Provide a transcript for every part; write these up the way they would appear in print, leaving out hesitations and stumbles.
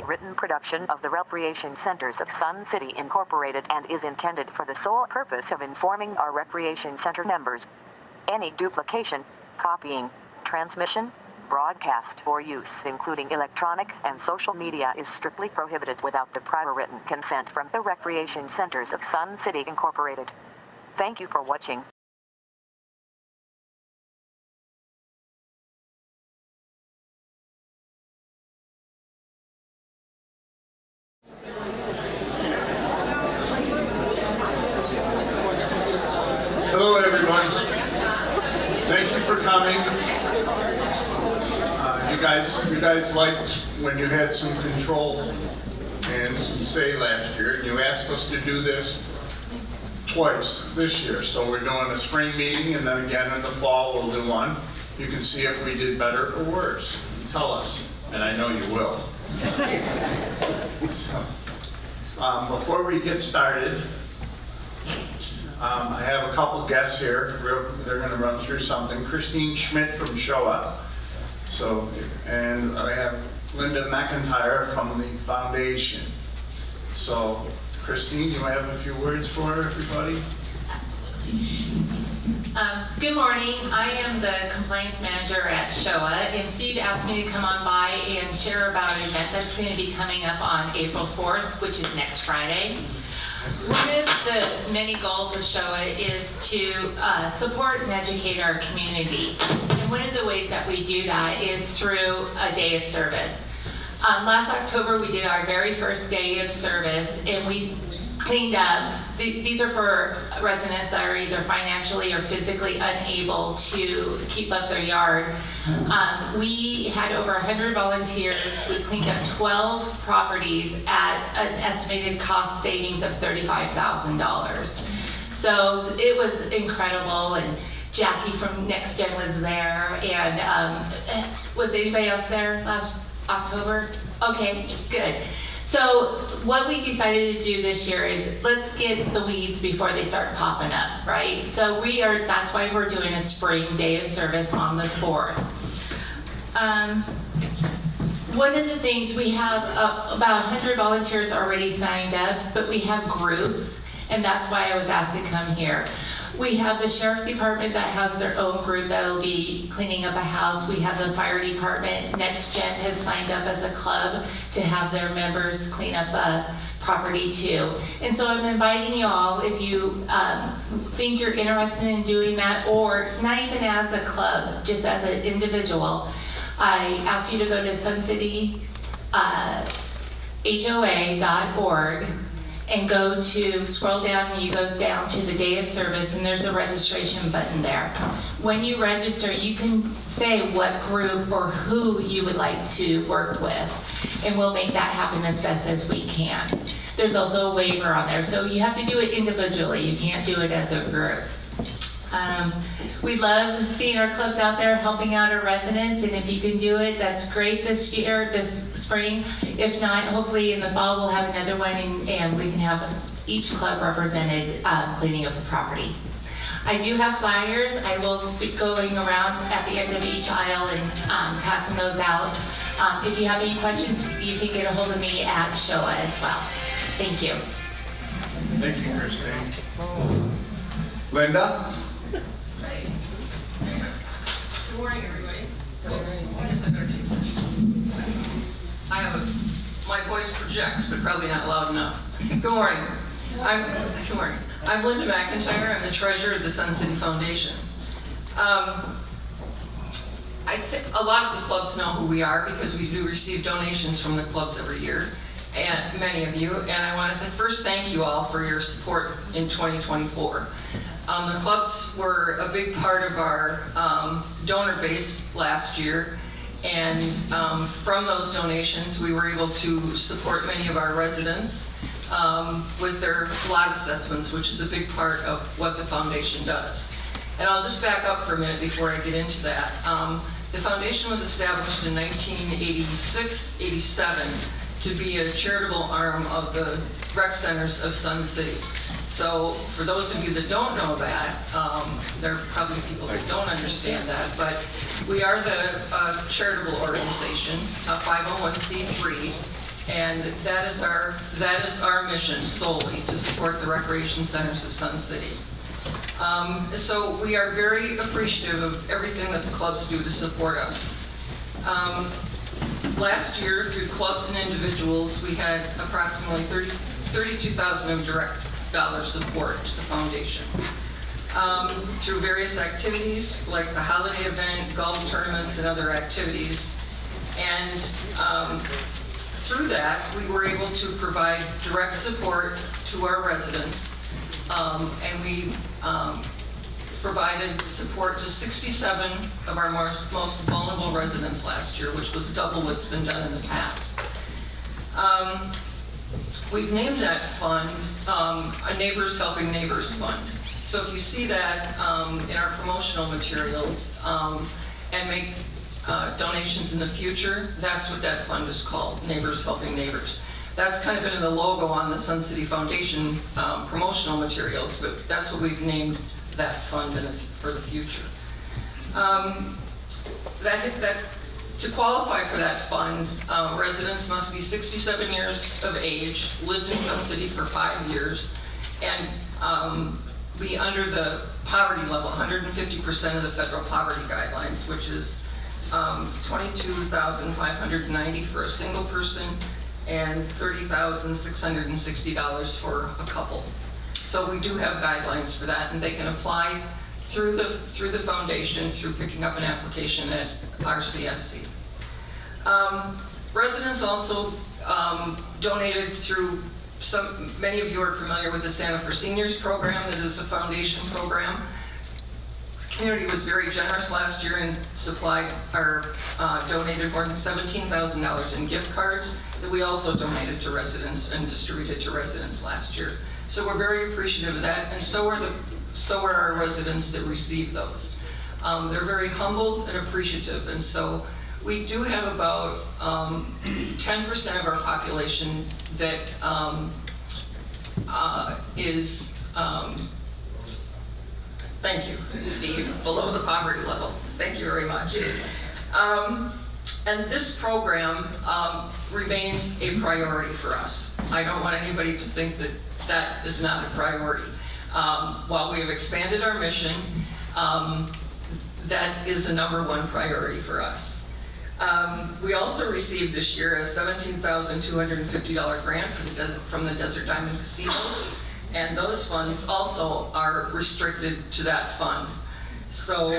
written production of the Recreation Centers of Sun City Incorporated and is intended for the sole purpose of informing our Recreation Center members. Any duplication, copying, transmission, broadcast, or use, including electronic and social media, is strictly prohibited without the prior written consent from the Recreation Centers of Sun City Incorporated. Thank you for watching. Hello everyone. Thank you for coming. You guys liked when you had some control and some say last year, and you asked us to do this twice this year. So we're doing a spring meeting, and then again in the fall we'll do one. You can see if we did better or worse. Tell us, and I know you will. Before we get started, I have a couple guests here. They're going to run through something. Christine Schmidt from Shoah. And I have Linda McIntyre from the foundation. So, Christine, you have a few words for everybody? Good morning. I am the compliance manager at Shoah, and Steve asked me to come on by and share about an event that's going to be coming up on April 4th, which is next Friday. One of the many goals of Shoah is to support and educate our community. And one of the ways that we do that is through a day of service. Last October, we did our very first day of service, and we cleaned up. These are for residents that are either financially or physically unable to keep up their yard. We had over 100 volunteers. We cleaned up 12 properties at an estimated cost savings of $35,000. So it was incredible, and Jackie from Next Gen was there, and was anybody else there last October? Okay, good. So what we decided to do this year is let's get the weeds before they start popping up, right? So that's why we're doing a spring day of service on the 4th. One of the things, we have about 100 volunteers already signed up, but we have groups, and that's why I was asked to come here. We have the sheriff department that has their own group that will be cleaning up a house. We have the fire department. Next Gen has signed up as a club to have their members clean up a property too. And so I'm inviting you all, if you think you're interested in doing that, or not even as a club, just as an individual, I ask you to go to suncityhoa.org and scroll down, and you go down to the day of service, and there's a registration button there. When you register, you can say what group or who you would like to work with, and we'll make that happen as best as we can. There's also a waiver on there, so you have to do it individually. You can't do it as a group. We love seeing our clubs out there helping out our residents, and if you can do it, that's great this year, this spring. If not, hopefully in the fall we'll have another one, and we can have each club represented cleaning up the property. I do have flyers. I will be going around at the end of each aisle and passing those out. If you have any questions, you can get a hold of me at Shoah as well. Thank you. Thank you, Christine. Linda? Good morning, everybody. My voice projects, but probably not loud enough. Good morning. I'm Linda McIntyre. I'm the treasurer of the Sun City Foundation. I think a lot of the clubs know who we are because we do receive donations from the clubs every year, and many of you. And I want to first thank you all for your support in 2024. The clubs were a big part of our donor base last year, and from those donations we were able to support many of our residents with their lot assessments, which is a big part of what the foundation does. And I'll just back up for a minute before I get into that. The foundation was established in 1986-87 to be a charitable arm of the rec centers of Sun City. So for those of you that don't know that, there are probably people that don't understand that, but we are the charitable organization, a 501c3, And that is our mission solely, to support the recreation centers of Sun City. So we are very appreciative of everything that the clubs do to support us. Last year, through clubs and individuals, we had approximately $32,000 of direct dollar support to the foundation. Through various activities like the holiday event, golf tournaments, and other activities. And through that, we were able to provide direct support to our residents. And we provided support to 67 of our most vulnerable residents last year, which was double what's been done in the past. We've named that fund a Neighbors Helping Neighbors Fund. So if you see that in our promotional materials and make donations in the future, that's what that fund is called, Neighbors Helping Neighbors. That's kind of been in the logo on the Sun City Foundation promotional materials, but that's what we've named that fund for the future. To qualify for that fund, residents must be 67 years of age, lived in Sun City for 5 years, and be under the poverty level, 150% of the federal poverty guidelines, which is $22,590 for a single person and $30,660 for a couple. So we do have guidelines for that, and they can apply through the foundation through picking up an application at RCSC. Residents also donated through many of you are familiar with the Santa for Seniors program. That is a foundation program. The community was very generous last year and donated more than $17,000 in gift cards that we also donated to residents and distributed to residents last year. So we're very appreciative of that, and so are our residents that receive those. They're very humbled and appreciative, and so we do have about 10% of our population that is, thank you, Steve, below the poverty level. Thank you very much. And this program remains a priority for us. I don't want anybody to think that that is not a priority. While we have expanded our mission, that is a #1 priority for us. We also received this year a $17,250 grant from the Desert Diamond Casinos, and those funds also are restricted to that fund. So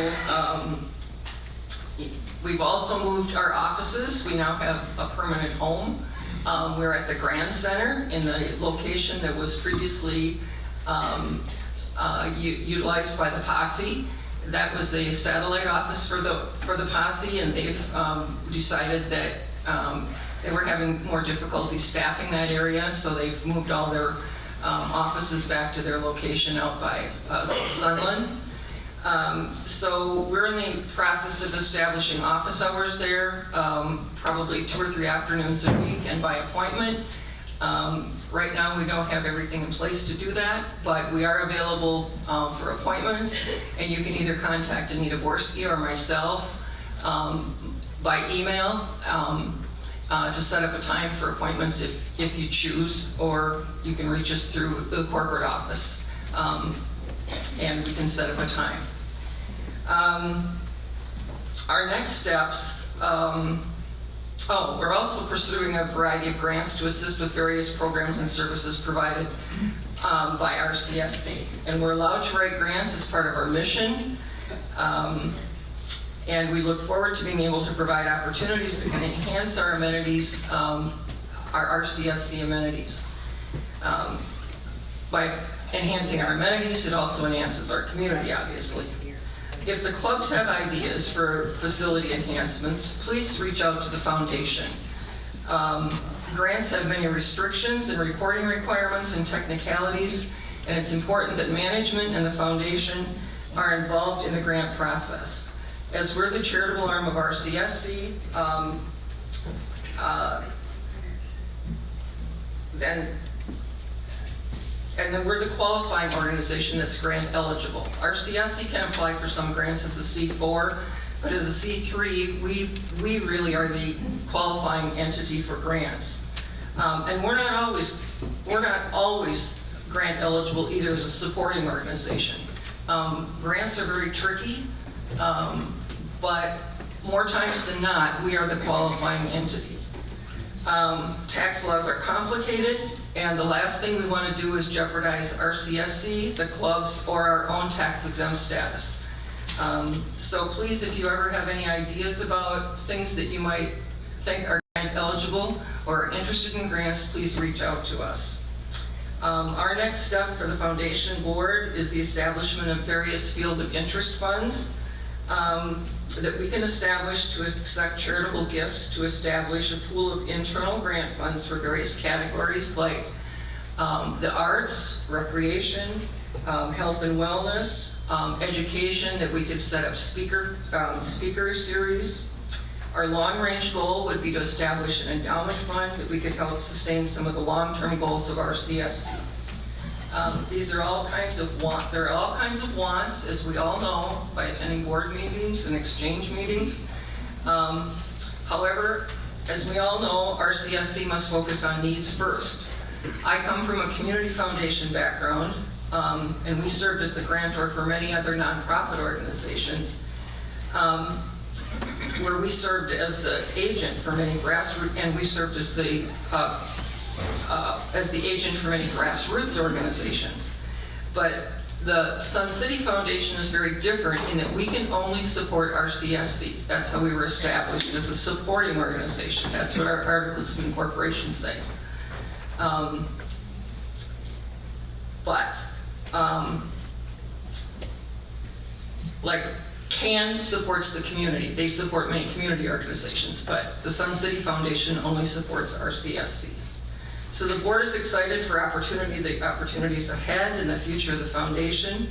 we've also moved our offices. We now have a permanent home. We're at the Grand Center in the location that was previously utilized by the Posse. That was a satellite office for the Posse, and they've decided that they were having more difficulty staffing that area, so they've moved all their offices back to their location out by Sunland. So we're in the process of establishing office hours there, probably 2 or 3 afternoons a week and by appointment. Right now we don't have everything in place to do that, but we are available for appointments, and you can either contact Anita Borski or myself by email to set up a time for appointments if you choose, or you can reach us through the corporate office and we can set up a time. Our next steps, we're also pursuing a variety of grants to assist with various programs and services provided by RCSC. And we're allowed to write grants as part of our mission. And we look forward to being able to provide opportunities that can enhance our amenities, our RCSC amenities. By enhancing our amenities, it also enhances our community, obviously. If the clubs have ideas for facility enhancements, please reach out to the foundation. Grants have many restrictions and reporting requirements and technicalities, and it's important that management and the foundation are involved in the grant process. As we're the charitable arm of RCSC, and then we're the qualifying organization that's grant eligible. RCSC can apply for some grants as a C4, but as a C3, we really are the qualifying entity for grants. And we're not always grant eligible either as a supporting organization. Grants are very tricky, but more times than not, we are the qualifying entity. Tax laws are complicated, and the last thing we want to do is jeopardize RCSC, the clubs, or our own tax exempt status. So please, if you ever have any ideas about things that you might think are grant eligible or are interested in grants, please reach out to us. Our next step for the foundation board is the establishment of various field of interest funds that we can establish to accept charitable gifts, to establish a pool of internal grant funds for various categories like the arts, recreation, health and wellness, education, that we could set up speaker series. Our long-range goal would be to establish an endowment fund that we could help sustain some of the long-term goals of RCSC. These are all kinds of wants. There are all kinds of wants, as we all know, by attending board meetings and exchange meetings. However, as we all know, RCSC must focus on needs first. I come from a community foundation background, and we served as the grantor for many other nonprofit organizations, where we served as the agent for many grassroots, and we served as the agent for many grassroots organizations. But the Sun City Foundation is very different in that we can only support RCSC. That's how we were established, as a supporting organization. That's what our articles of incorporation say. Like CAN supports the community. They support many community organizations, but the Sun City Foundation only supports RCSC. So the board is excited for the opportunities ahead in the future of the foundation.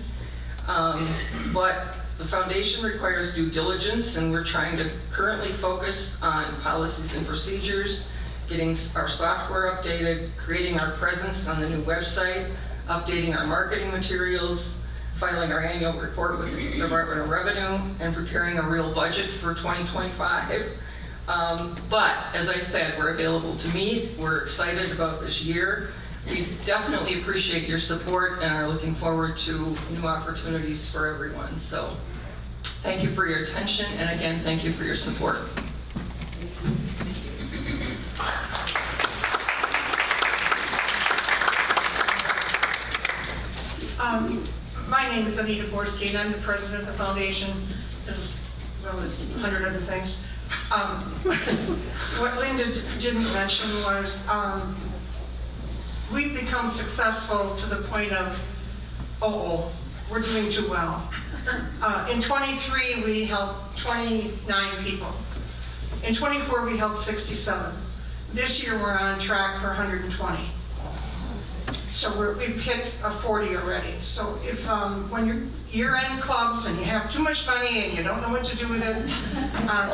But the foundation requires due diligence, and we're trying to currently focus on policies and procedures, getting our software updated, creating our presence on the new website, updating our marketing materials, filing our annual report with the Department of Revenue, and preparing a real budget for 2025. But as I said, we're available to meet. We're excited about this year. We definitely appreciate your support and are looking forward to new opportunities for everyone. So thank you for your attention, and again, thank you for your support. My name is Anita Borski, and I'm the president of the foundation, as well as 100 other things. What Linda didn't mention was we've become successful to the point of, we're doing too well. In 23, we helped 29 people. In 24, we helped 67. This year, we're on track for 120. So we've hit a 40 already. So if when you're year-end clubs and you have too much money and you don't know what to do with it,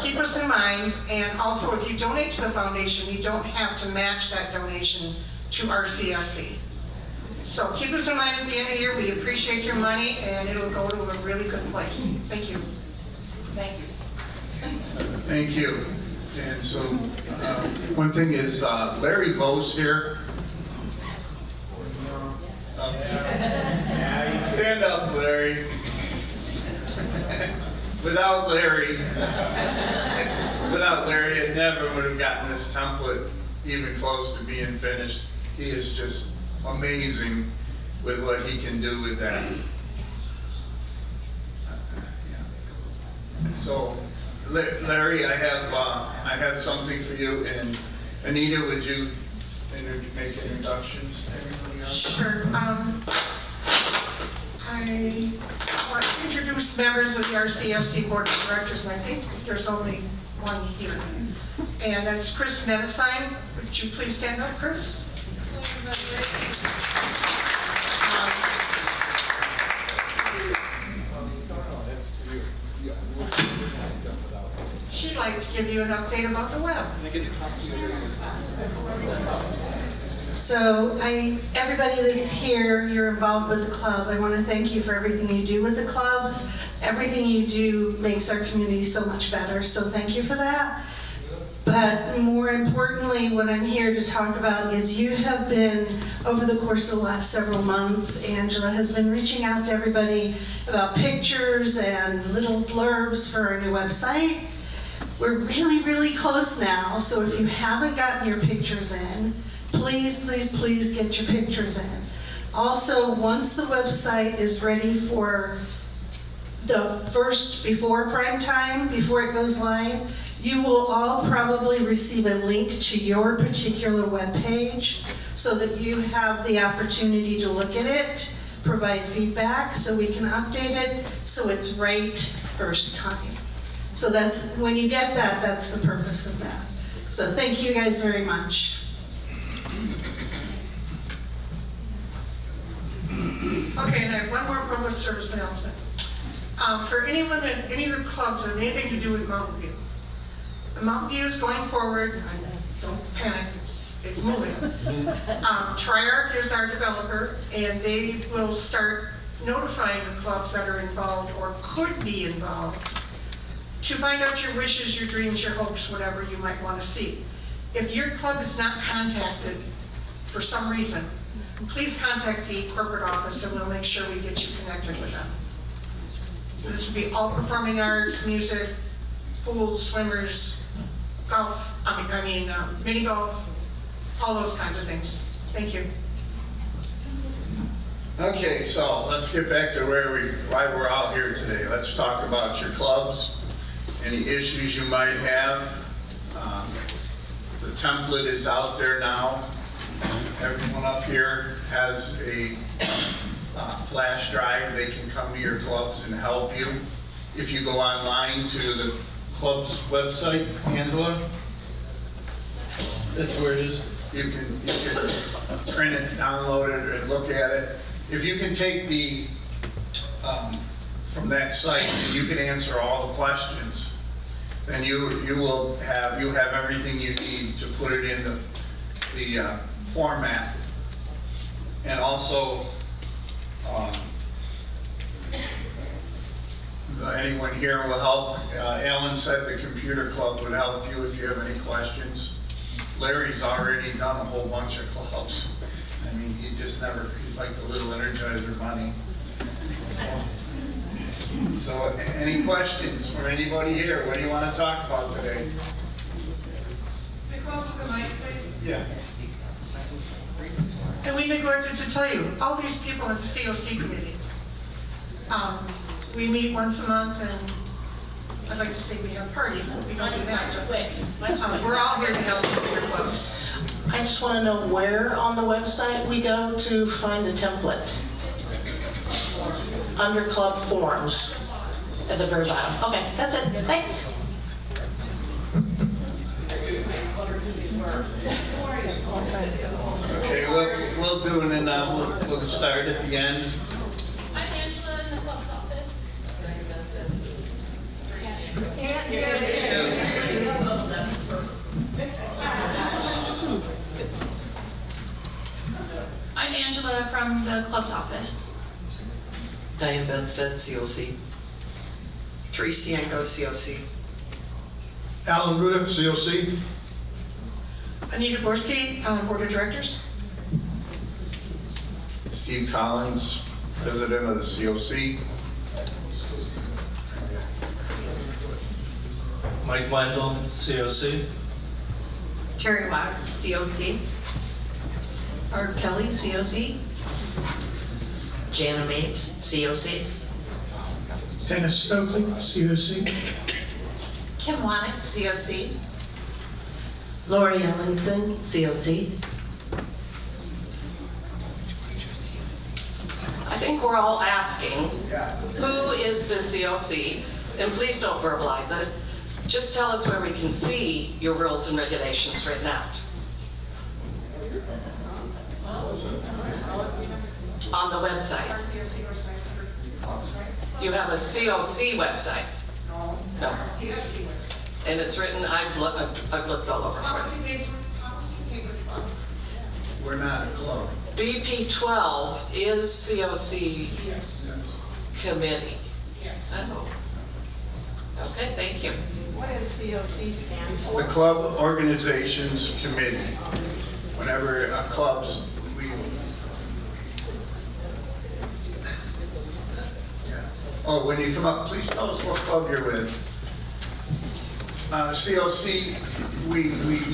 keep us in mind. And also, if you donate to the foundation, you don't have to match that donation to RCSC. So keep us in mind at the end of the year. We appreciate your money, and it'll go to a really good place. Thank you. Thank you. Thank you. And so, one thing is, Larry Vose here. Yeah, you stand up, Larry. Without Larry, I never would have gotten this template even close to being finished. He is just amazing with what he can do with that. So, Larry, I have something for you, and Anita, would you make introductions to everybody else? Sure. I want to introduce members of the RCSC Board of Directors, and I think there's only one here. And that's Chris Nettesheim. Would you please stand up, Chris? She'd like to give you an update about the web. So everybody that's here, you're involved with the club. I want to thank you for everything you do with the clubs. Everything you do makes our community so much better, so thank you for that. But more importantly, what I'm here to talk about is you have been, over the course of the last several months, Angela has been reaching out to everybody about pictures and little blurbs for our new website. We're really, really close now, so if you haven't gotten your pictures in, please, please, please get your pictures in. Also, once the website is ready for the first, before prime time, before it goes live, you will all probably receive a link to your particular web page so that you have the opportunity to look at it, provide feedback so we can update it so it's right first time. So that's, when you get that, that's the purpose of that. So thank you guys very much. Okay, and I have one more public service announcement. For anyone at any of the clubs that have anything to do with Mountain View. The Mountain View is going forward. Don't panic, it's moving. Triarch is our developer, and they will start notifying the clubs that are involved or could be involved to find out your wishes, your dreams, your hopes, whatever you might want to see. If your club is not contacted for some reason, please contact the corporate office and we'll make sure we get you connected with them. So this would be all performing arts, music, pools, swimmers, golf, mini golf, all those kinds of things. Thank you. Okay, so let's get back to why we're all here today. Let's talk about your clubs, any issues you might have. The template is out there now. Everyone up here has a flash drive. They can come to your clubs and help you. If you go online to the club's website, Angela, that's where it is. You can print it, download it, and look at it. If you can take the from that site and you can answer all the questions, then you have everything you need to put it in the format. And also, anyone here will help. Alan said the computer club would help you if you have any questions. Larry's already done a whole bunch of clubs. I mean, he's like the little Energizer bunny. So any questions from anybody here? What do you want to talk about today? Can I go up to the mic, please? Yeah. And we neglected to tell you, all these people at the COC committee, we meet once a month, and I'd like to say we have parties, but we don't do that. We're all here to help with your clubs. I just want to know where on the website we go to find the template. Under club forums at the very bottom. Okay, that's it. Thanks. Okay, we'll do it, and we'll start at the end. I'm Angela in the club's office. I'm Angela from the club's office. Diane Benstead, COC. Tracy Yanko, COC. Alan Ruda, COC. Anita Gorski, Board of Directors. Steve Collins, President of the COC. Mike Wendell, COC. Terry Watts, COC. Art Kelly, COC. Jana Mapes, COC. Dennis Stokely, COC. Kim Wanick, COC. Lori Ellenson, COC. I think we're all asking, who is the COC? And please don't verbalize it. Just tell us where we can see your rules and regulations written out. On the website. You have a COC website? No. And it's written, I've looked all over for it. We're not a club. BP 12 is COC committee. Oh. Okay, thank you. What does COC stand for? The Club Organizations Committee. Whenever clubs, oh, when you come up, please tell us what club you're with. COC, we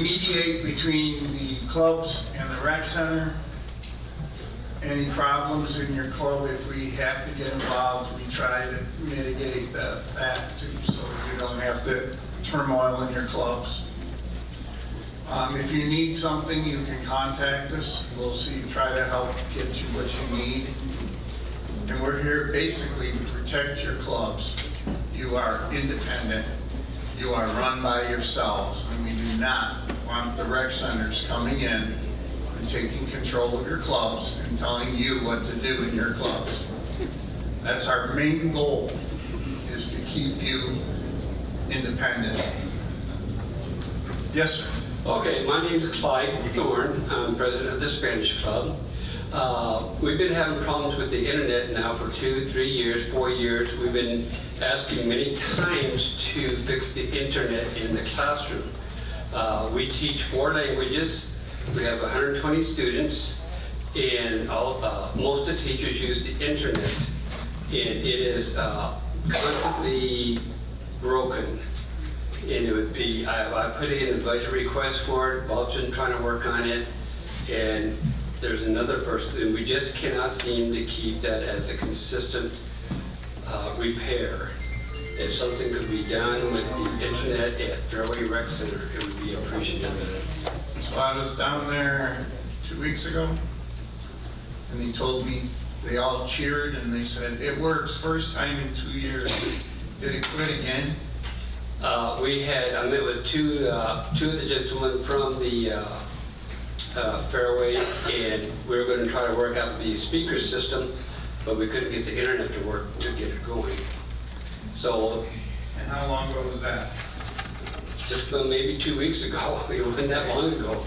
mediate between the clubs and the rec center. Any problems in your club, if we have to get involved, we try to mitigate that so you don't have the turmoil in your clubs. If you need something, you can contact us. We'll try to help get you what you need. And we're here basically to protect your clubs. You are independent. You are run by yourselves, and we do not want the rec centers coming in and taking control of your clubs and telling you what to do in your clubs. That's our main goal, is to keep you independent. Yes, sir. Okay, my name is Clyde Thorne. I'm president of the Spanish Club. We've been having problems with the internet now for 2, 3 years, 4 years. We've been asking many times to fix the internet in the classroom. We teach 4 languages. We have 120 students, and most of the teachers use the internet. And it is constantly broken. And it would be, I put in a budget request for it, Bob's been trying to work on it, and there's another person, and we just cannot seem to keep that as a consistent repair. If something could be done with the internet at Fairway Rec Center, it would be appreciative. So I was down there 2 weeks ago, and they told me, they all cheered, and they said, it works, first time in 2 years. Did it quit again? I met with two of the gentlemen from the Fairway, and we were going to try to work out the speaker system, but we couldn't get the internet to work to get it going. So. And how long ago was that? Just maybe 2 weeks ago. It wasn't that long ago.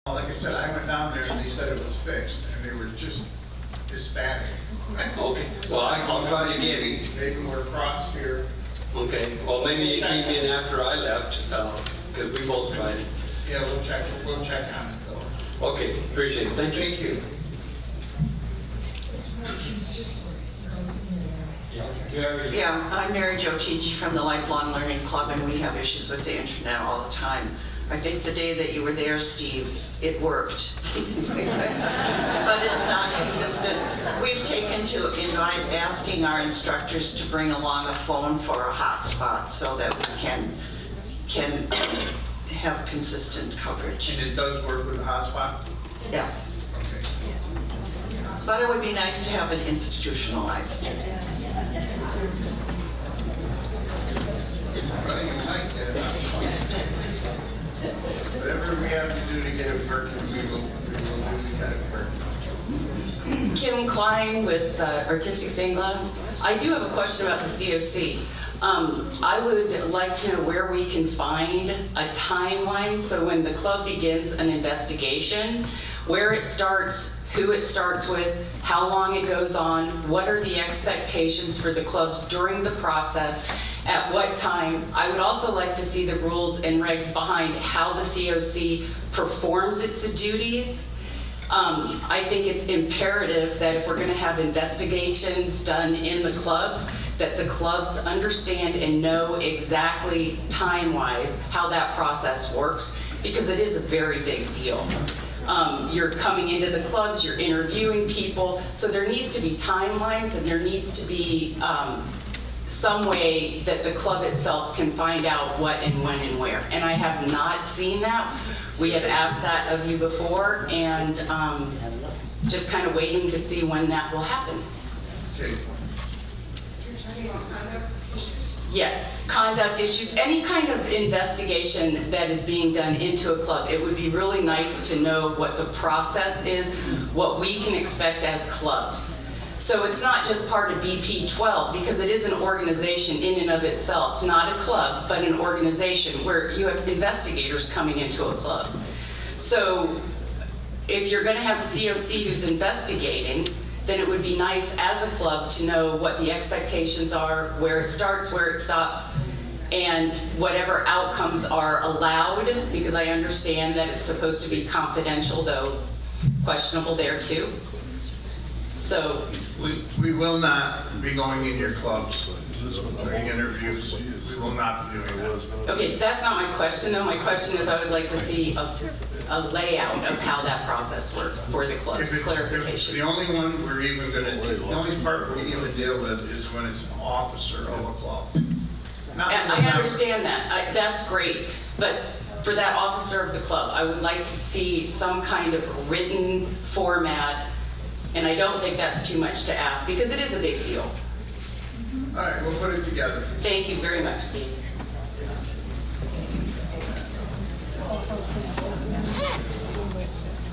Like I said, I went down there and they said it was fixed, and they were just ecstatic. Okay, well, I'll try it again. Maybe we're crossed here. Okay, well, maybe you came in after I left, because we both tried it. Yeah, we'll check on it though. Okay, appreciate it, thank you. Thank you. Yeah, I'm Mary Jo Teegee from the Lifelong Learning Club, and we have issues with the internet all the time. I think the day that you were there, Steve, it worked. But it's not consistent. We've taken to asking our instructors to bring along a phone for a hotspot so that we can have consistent coverage. And it does work with the hotspot? Yes. Okay. But it would be nice to have it institutionalized. Well, you might get it. Whatever we have to do to get it working, we will do to get it working. Kim Klein with Artistic Stained Glass. I do have a question about the COC. I would like to know where we can find a timeline, so when the club begins an investigation, where it starts, who it starts with, how long it goes on, what are the expectations for the clubs during the process, at what time. I would also like to see the rules and regs behind how the COC performs its duties. I think it's imperative that if we're going to have investigations done in the clubs, that the clubs understand and know exactly time-wise how that process works, because it is a very big deal. You're coming into the clubs, you're interviewing people, so there needs to be timelines, and there needs to be some way that the club itself can find out what and when and where. And I have not seen that. We have asked that of you before, and just kind of waiting to see when that will happen. Okay. Yes, conduct issues, any kind of investigation that is being done into a club. It would be really nice to know what the process is, what we can expect as clubs. So it's not just part of BP 12, because it is an organization in and of itself, not a club, but an organization where you have investigators coming into a club. So if you're going to have a COC who's investigating, then it would be nice as a club to know what the expectations are, where it starts, where it stops, and whatever outcomes are allowed, because I understand that it's supposed to be confidential, though questionable there too. So, We will not be going in your clubs, doing interviews. We will not be doing that. okay, that's not my question though. My question is I would like to see a layout of how that process works for the clubs, If it's- clarification. The only one we're even gonna, the only part we even deal with is when it's an officer of a club. Not And a I member. understand that, that's great, but for that officer of the club, I would like to see some kind of written format, and I don't think that's too much to ask, because it is a big deal. All right, we'll put it together. Thank you very much, Steve.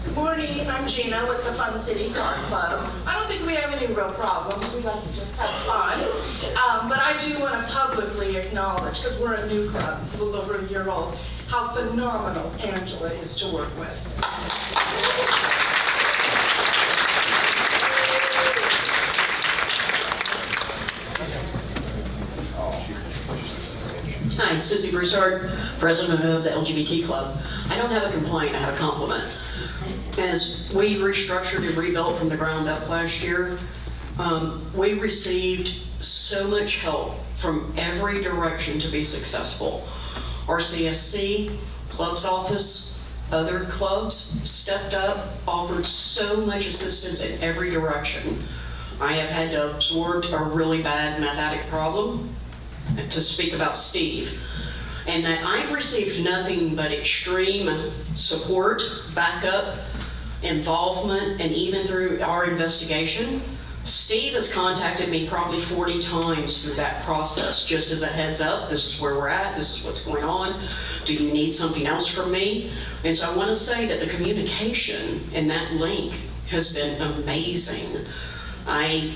Good morning, I'm Gina with the Fun City Car Club. I don't think we have any real problems, we like to just have fun. But I do want to publicly acknowledge, because we're a new club, a little over a year old, how phenomenal Angela is to work with. Hi, Susie Broussard, president of the LGBT Club. I don't have a complaint, I have a compliment. As we restructured and rebuilt from the ground up last year, we received so much help from every direction to be successful. RCSC, club's office, other clubs stepped up, offered so much assistance in every direction. I have had to absorb a really bad mathematic problem, to speak about Steve, and that I've received nothing but extreme support, backup, involvement, and even through our investigation. Steve has contacted me probably 40 times through that process, just as a heads up, this is where we're at, this is what's going on, do you need something else from me? And so I want to say that the communication in that link has been amazing. I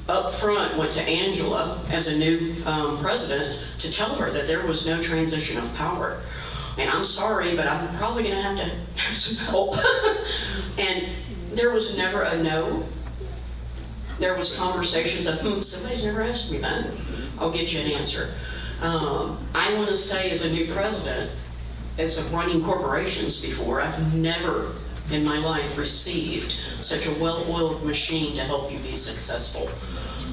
up front went to Angela as a new president to tell her that there was no transition of power. And I'm sorry, but I'm probably gonna have to have some help. And there was never a no. There was conversations of, somebody's never asked me that. I'll get you an answer. I wanna say as a new president, as of running corporations before, I've never in my life received such a well-oiled machine to help you be successful.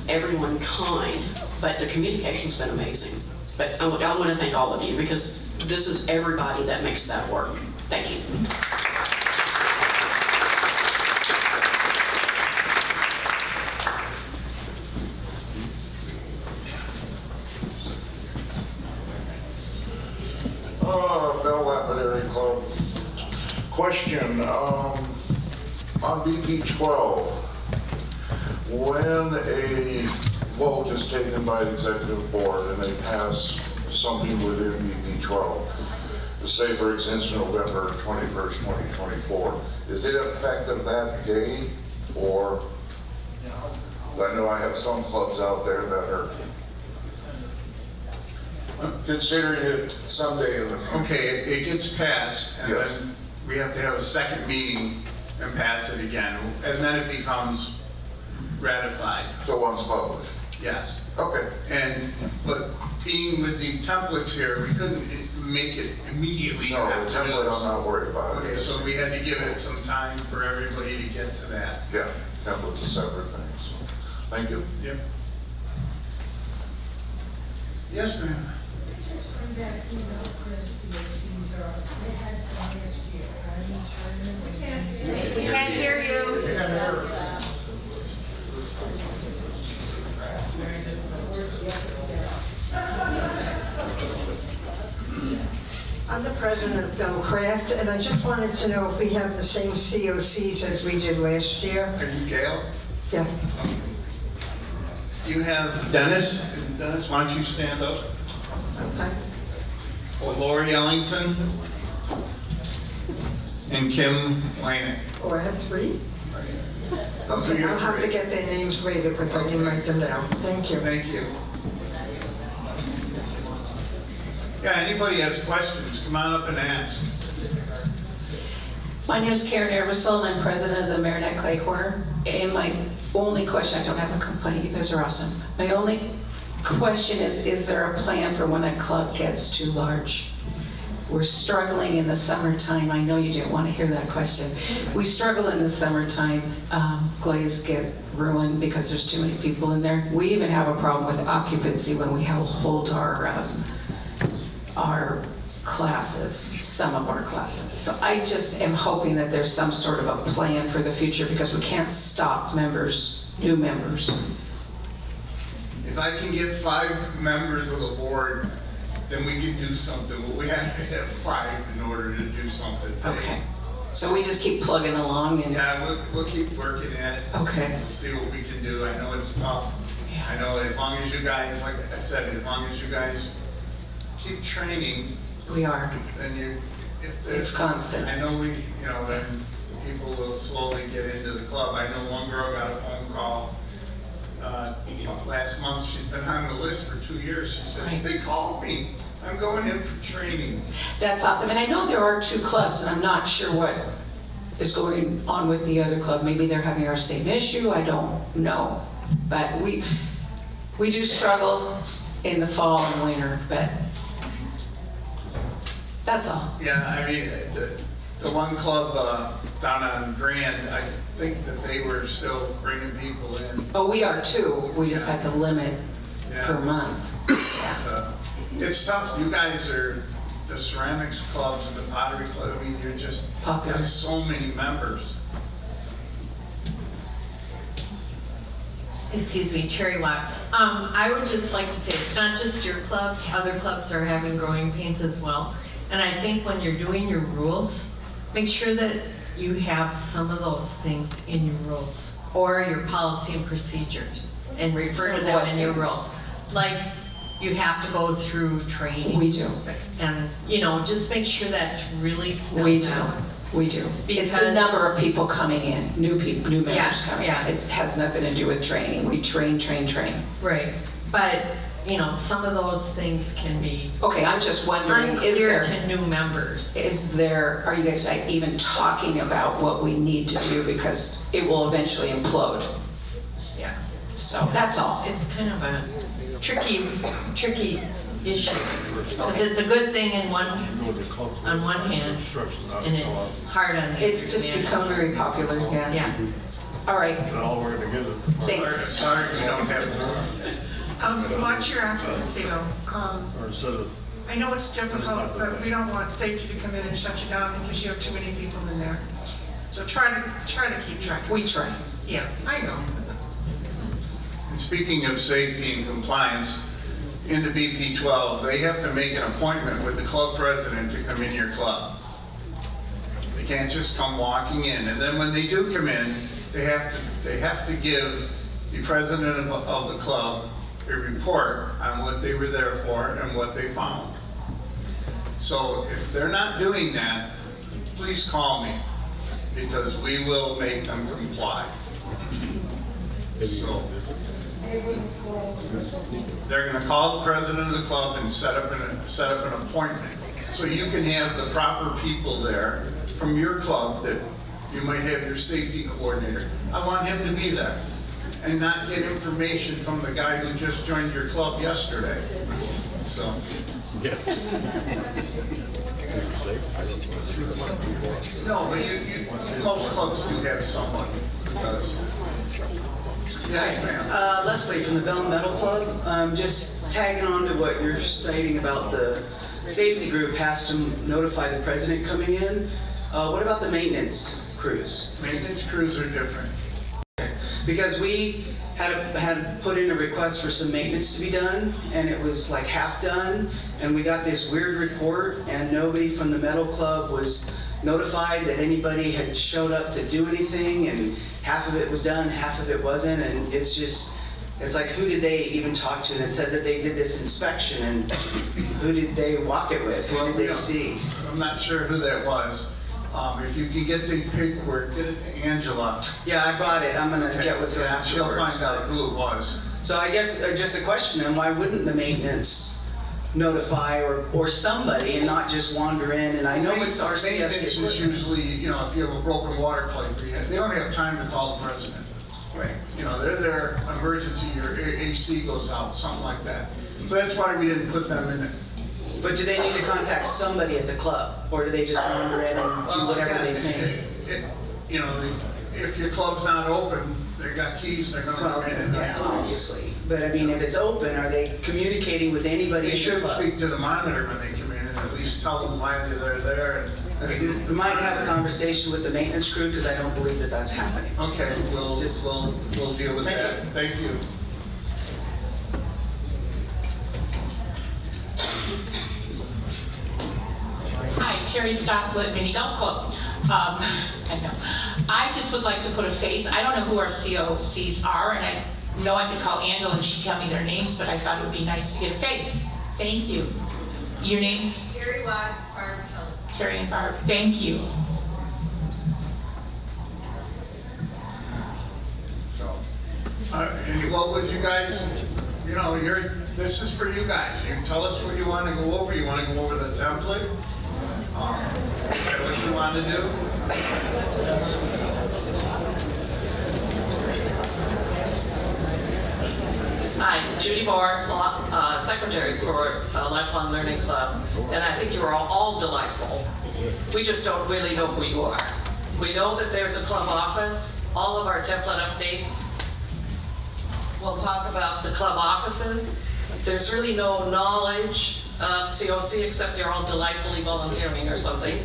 Everyone kind, but the communication's been amazing. But I want to thank all of you, because this is everybody that makes that work. Thank you. Bell Lapidary Club. Question, on BP 12, when a vote is taken by the executive board and they pass something within BP 12, say for instance November 21st, 2024, is it effective that day? Or, I know I have some clubs out there that are considering it someday in the future. Okay, it gets passed, and Yes. then we have to have a second meeting and pass it again, and then it becomes ratified. So once published? Yes. Okay. But being with the templates here, we couldn't make it immediately. No, the after template this. I'm not worried about. Okay, so we had to give it some time for everybody to get to that. Yeah, template's a separate thing, so, thank you. Yep. Yes, ma'am. Just from that email to CACs, they had last year, We can't hear you. I'm the president of Bill Craft, and I just wanted to know if we have the same COCs as we did last year. Are you Gail? Yeah. You have Dennis. Dennis, why don't you stand up? Okay. Lori Ellington and Kim Wainick. Oh, I have three? Those are Okay, your I'll have to three. get their names later because I didn't write them down. Thank you. Thank you. Yeah, anybody has questions, come on up and ask. My name is Karen Eversole, and I'm president of the Marinette Clay Corner. And my only question, I don't have a complaint, you guys are awesome. My only question is there a plan for when a club gets too large? We're struggling in the summertime. I know you didn't want to hear that question. We struggle in the summertime. Glaze get ruined because there's too many people in there. We even have a problem with occupancy when we hold our classes, some of our classes. So I just am hoping that there's some sort of a plan for the future because we can't stop members, new members. If I can get 5 members of the board, then we can do something. But we have to have 5 in order to do something. Okay. So we just keep plugging along and... Yeah, we'll keep working at it. Okay. We'll see what we can do. I know it's tough. Yeah. I know as long as you guys, like I said, as long as you guys keep training. We are. Then it's constant. I know then people will slowly get into the club. I know one girl got a phone call last month. She's been on the list for 2 years. She said, They called me. I'm going in for training. That's awesome. And I know there are 2 clubs, and I'm not sure what is going on with the other club. Maybe they're having our same issue. I don't know. But we do struggle in the fall and winter, but that's all. Yeah, I mean, the one club down on Grand, I think that they were still bringing people in. Oh, we are too. We just had to limit per month. It's tough. You guys are the ceramics clubs and the pottery club. I mean, you're just popular. Have so many members. Excuse me, Cherry Watts. I would just like to say it's not just your club. Other clubs are having growing pains as well. And I think when you're doing your rules, make sure that you have some of those things in your rules or your policy and procedures and refer to them in your rules. Like you have to go through training. We do. And, just make sure that's really spelled out. We do. It's the number of people coming in, new members coming in. It has nothing to do with training. We train. Right. But, some of those things can be okay, I'm just wondering, unclear to new members. Are you guys even talking about what we need to do because it will eventually implode? Yeah. So that's all. It's kind of a tricky issue. Because it's a good thing on one hand, and it's hard on the other. It's just become very popular, yeah. All right. That's all we're gonna get it. Thanks. Sorry, we don't have. Watch your occupancy though. Or instead of. I know it's difficult, but we don't want safety to come in and shut you down because you have too many people in there. So try to keep track. We try. Yeah, I know. And speaking of safety and compliance, in the BP12, they have to make an appointment with the club president to come in your club. They can't just come walking in. And then when they do come in, they have to give the president of the club a report on what they were there for and what they found. So if they're not doing that, please call me because we will make them comply. So they're going to call the president of the club and set up an appointment so you can have the proper people there from your club that you might have your safety coordinator. I want him to be there and not get information from the guy who just joined your club yesterday. So. Yeah. No, but most clubs do have someone who does. Yes, ma'am. Leslie from the Bell Metal Club. Just tagging on to what you're stating about the safety group has to notify the president coming in. What about the maintenance crews? Maintenance crews are different. Because we had put in a request for some maintenance to be done, and it was like half done, and we got this weird report, and nobody from the metal club was notified that anybody had showed up to do anything, and half of it was done, half of it wasn't, and it's like, who did they even talk to? And it said that they did this inspection, and who did they walk it with? Who did they see? I'm not sure who that was. If you can get the paperwork, get it to Angela. Yeah, I brought it. I'm gonna get with her afterwards. She'll find out who it was. So I guess just a question then, why wouldn't the maintenance notify or somebody and not just wander in? And I know it's RCSC. Maintenance is usually, if you have a broken water pipe, they don't have time to call the president. You know, they're their emergency, your AC goes out, something like that. So that's why we didn't put them in it. But do they need to contact somebody at the club, or do they just wander in and do Well, whatever they again, think? You know, if your club's not open, they got keys, they're gonna Well, come in and. yeah, obviously. But I mean, if it's open, are they communicating with anybody They in the should club? speak to the monitor when they come in and at least tell them why they're there and. Okay, we might have a conversation with the maintenance crew, because I don't believe that that's happening. Okay, we'll deal with Thank that. Thank you. Hi, Terry Stocklet, Mini Golf Club. I know. I just would like to put a face. I don't know who our COCs are, and I know I could call Angela and she'd tell me their names, but I thought it would be nice to get a face. Thank you. Your names? Terry Watts, Barb Keller. Terry and Barb. Thank you. So, and what would you guys, you know, this is for you guys. You can tell us what you want to go over. You want to go over the template? What you want to do? Hi, Judy Moore, Secretary for Lifelong Learning Club, and I think you are all delightful. We just don't really know who you are. We know that there's a club office. All of our template updates will talk about the club offices. There's really no knowledge of COC except you're all delightfully volunteering or something.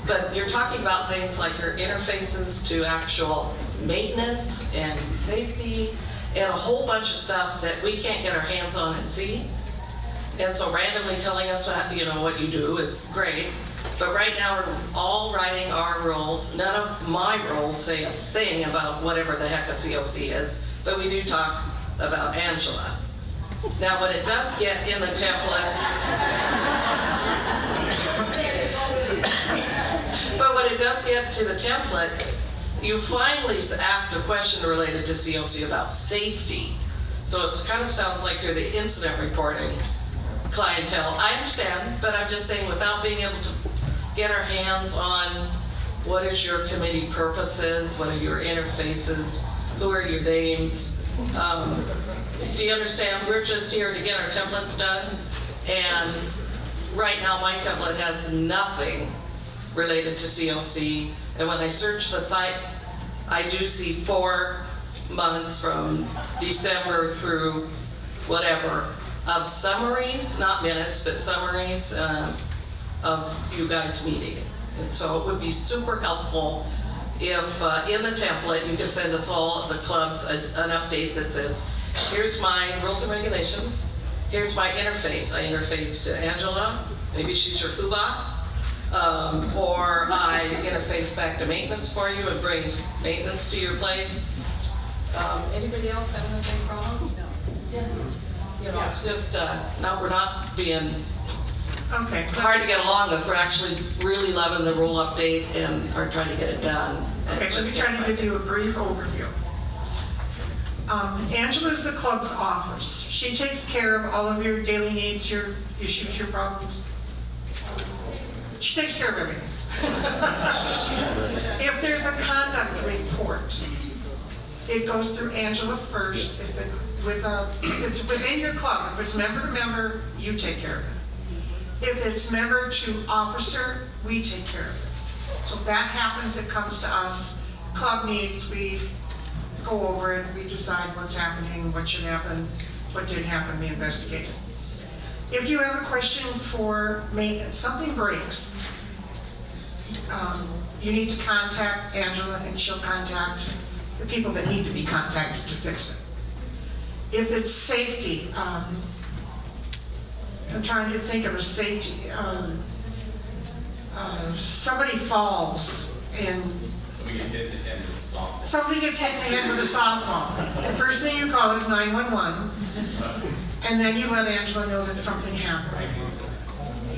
But you're talking about things like your interfaces to actual maintenance and safety and a whole bunch of stuff that we can't get our hands on and see. And so randomly telling us what, you know, what you do is great. But right now we're all writing our rules. None of my rules say a thing about whatever the heck a COC is, but we do talk about Angela. Now when it does get in the template, but when it does get to the template, you finally asked a question related to COC about safety. So it kind of sounds like you're the incident reporting clientele. I understand, but I'm just saying without being able to get our hands on what is your committee purposes, what are your interfaces, who are your names. Do you understand? We're just here to get our templates done. And right now my template has nothing related to COC. And when I search the site, I do see 4 months from December through whatever of summaries, not minutes, but summaries of you guys meeting. And so it would be super helpful if in the template you could send us all the clubs an update that says, here's my rules and regulations, here's my interface. I interface to Angela, maybe she's your FUBA. Or I interface back to maintenance for you and bring maintenance to your place. Anybody else having the same problem? No. Yeah. You know, it's just, no, we're not being hard to get along with. We're actually really loving the rule update and are trying to get it done. Okay, let me try to give you a brief overview. Angela is the club's office. She takes care of all of your daily needs, your issues, your problems. She takes care of everything. If there's a conduct report, it goes through Angela first. If it's within your club, if it's member to member, you take care of it. If it's member to officer, we take care of it. So if that happens, it comes to us. Club needs, we go over it, we decide what's happening, what should happen, what did happen, we investigate it. If you have a question for maintenance, something breaks, you need to contact Angela and she'll contact the people that need to be contacted to fix it. If it's safety, I'm trying to think of a safety, somebody falls and somebody gets hit in the head with a softball. The first thing you call is 911. And then you let Angela know that something happened.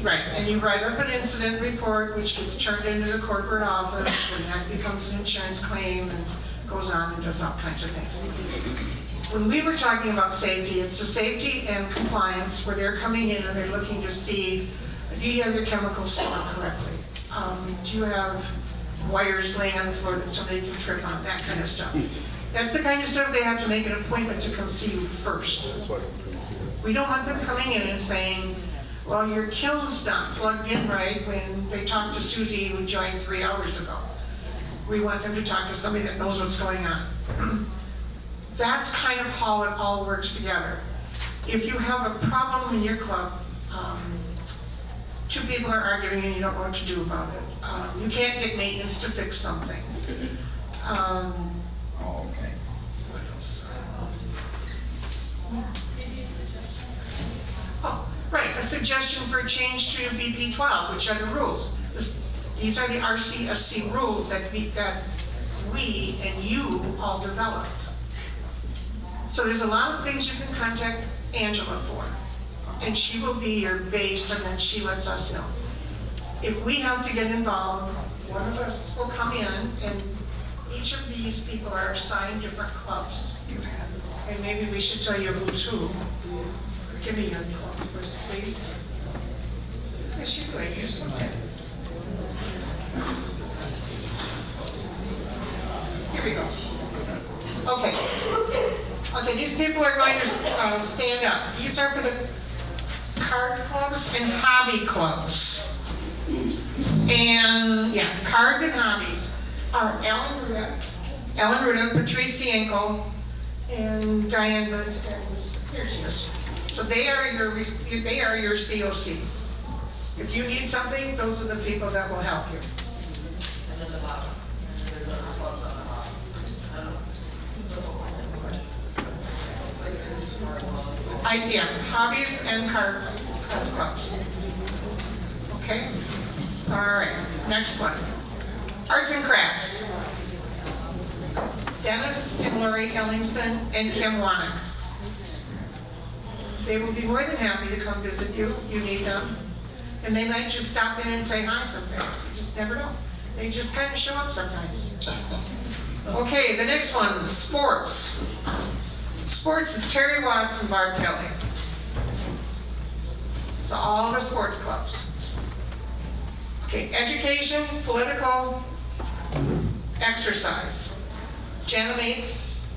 Right, and you write up an incident report, which gets turned into the corporate office, and that becomes an insurance claim, and goes on and does all kinds of things. When we were talking about safety, it's the safety and compliance, where they're coming in and they're looking to see, do you have your chemicals stored correctly? Do you have wires laying on the floor that somebody can trip on, that kind of stuff. That's the kind of stuff they have to make an appointment to come see you first. We don't want them coming in and saying, well, your kiln's not plugged in right when they talked to Susie who joined 3 hours ago. We want them to talk to somebody that knows what's going on. That's kind of how it all works together. If you have a problem in your club, 2 people are arguing and you don't know what to do about it. You can't get maintenance to fix something. Okay. What else? Oh, right, a suggestion for a change to BP 12, which are the rules. These are the RCSC rules that we and you all developed. So there's a lot of things you can contact Angela for, and she will be your base, and then she lets us know. If we have to get involved, one of us will come in, and each of these people are assigned different clubs. And maybe we should tell you who's who. Give me your club list, please. Yes, you could. Just look at it. Here we go. Okay. Okay, these people are going to stand up. These are for the card clubs and hobby clubs. And yeah, card and hobbies are Ellen Ruda, Patrice Cienko, and Diane Bernstein. Here she is. So they are your COC. If you need something, those are the people that will help you. Yeah, hobbies and card clubs. Okay? All right, next one. Arts and crafts. Dennis and Lori Ellingson and Kim Wannick. They will be more than happy to come visit you if you need them. And they might just stop in and say hi someday. You just never know. They just kind of show up sometimes. Okay, the next one, sports. Sports is Terry Watts and Barb Kelly. So all the sports clubs. Okay, education, political, exercise. Jana Mapes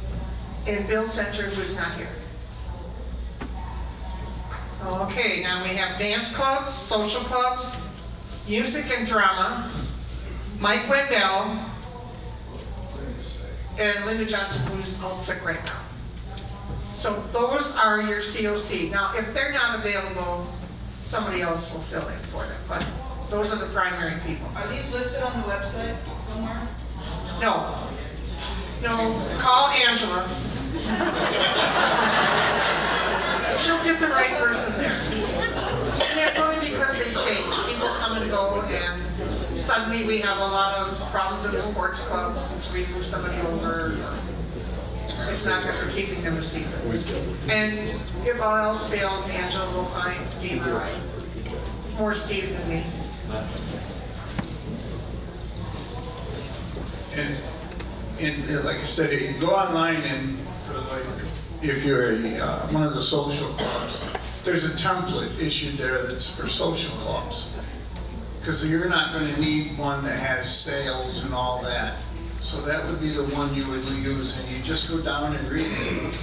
and Bill Center, who's not here. Okay, now we have dance clubs, social clubs, music and drama, Mike Wendell, and Linda Johnson, who's all sick right now. So those are your COC. Now, if they're not available, somebody else will fill in for them, but those are the primary people. Are these listed on the website somewhere? No. No, call Angela. She'll get the right person there. And that's only because they change. People come and go, and suddenly we have a lot of problems in the sports club since we moved somebody over. It's not that we're keeping them a secret. And if all else fails, Angela will find Steve and I. More Steve than me. And like I said, you go online and if you're one of the social clubs, there's a template issued there that's for social clubs. Because you're not going to need one that has sales and all that. So that would be the one you would use, and you just go down and read it.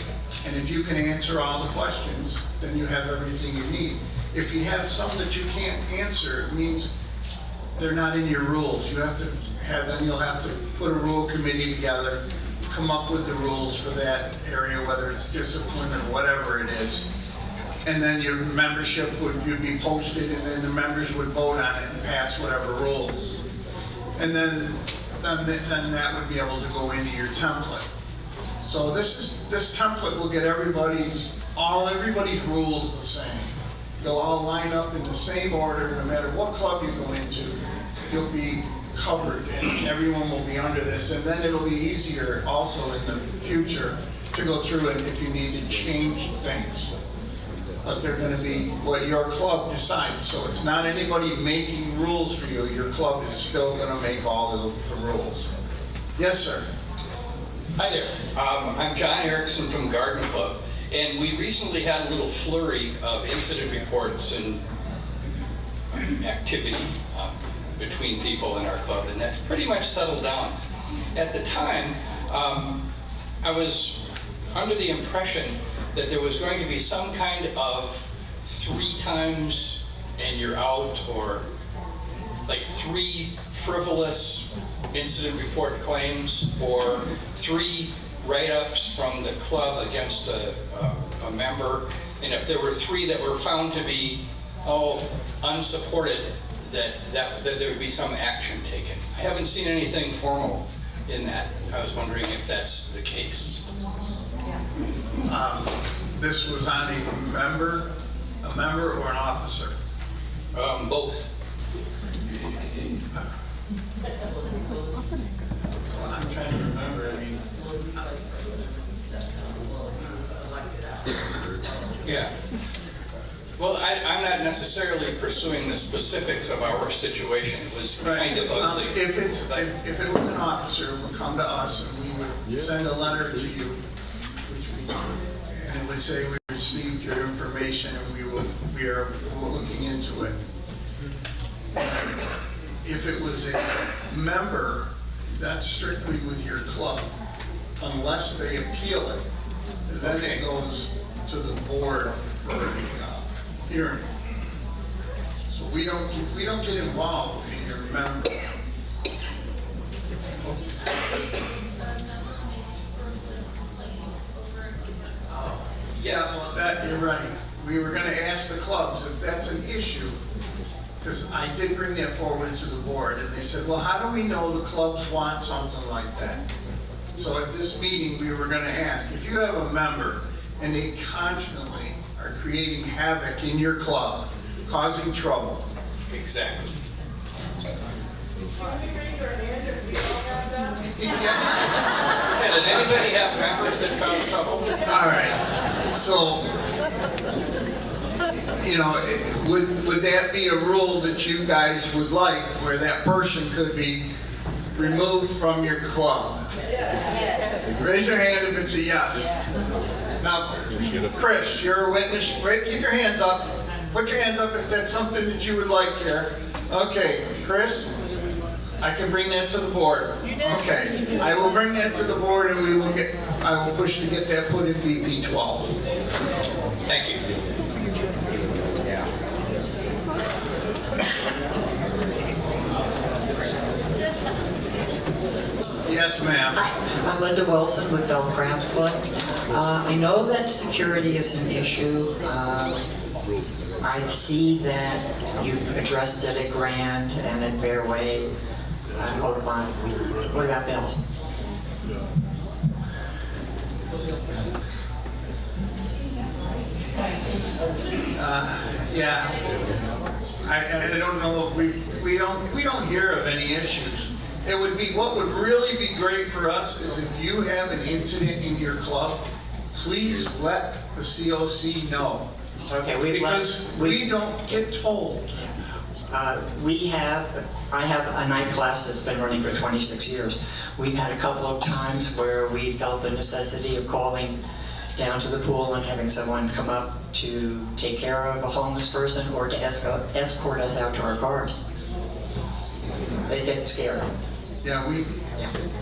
And if you can answer all the questions, then you have everything you need. If you have some that you can't answer, it means they're not in your rules. You have to have them, you'll have to put a rule committee together, come up with the rules for that area, whether it's discipline or whatever it is. And then your membership would be posted, and then the members would vote on it and pass whatever rules. And then that would be able to go into your template. So this template will get everybody's rules the same. They'll all line up in the same order, no matter what club you go into. You'll be covered, and everyone will be under this. And then it'll be easier also in the future to go through it if you need to change things. But they're going to be what your club decides. So it's not anybody making rules for you. Your club is still going to make all of the rules. Yes, sir. Hi there. I'm John Erickson from Garden Club. And we recently had a little flurry of incident reports and activity between people in our club. And that's pretty much settled down. At the time, I was under the impression that there was going to be some kind of 3 times and you're out, or like 3 frivolous incident report claims, or 3 write-ups from the club against a member. And if there were 3 that were found to be, unsupported, that there would be some action taken. I haven't seen anything formal in that. I was wondering if that's the case. This was on a member or an officer? Both. Well, I'm trying to remember, I mean. Yeah. Well, I'm not necessarily pursuing the specifics of our situation. It was kind of ugly. If it was an officer, it would come to us and we would send a letter to you, and it would say, we received your information and we are looking into it. If it was a member, that's strictly with your club, unless they appeal it. Then it goes to the board for hearing. So we don't get involved in your member. Yes, that you're right. We were going to ask the clubs if that's an issue, because I did bring that forward to the board, and they said, well, how do we know the clubs want something like that? So at this meeting, we were going to ask, if you have a member and they constantly are creating havoc in your club, causing trouble. Exactly. Yeah, does anybody have members that cause trouble? All right. So, you know, would that be a rule that you guys would like, where that person could be removed from your club? Yes. Raise your hand if it's a yes. Now, Chris, you're a witness. Keep your hands up. Put your hands up if that's something that you would like here. Okay, Chris, I can bring that to the board. Okay, I will bring that to the board, and I will push to get that put in BP 12. Thank you. Yes, ma'am. Hi, I'm Linda Wilson with Belcraft Club. I know that security is an issue. I see that you've addressed it at Grand and at Fairway and Oakmont. What about Bill? Yeah, I don't know if we don't hear of any issues. It would be, what would really be great for us is if you have an incident in your club, please let the COC know. Okay, because we don't get told. I have a night class that's been running for 26 years. We've had a couple of times where we felt the necessity of calling down to the pool and having someone come up to take care of a homeless person or to escort us out to our cars. They get scared. Yeah,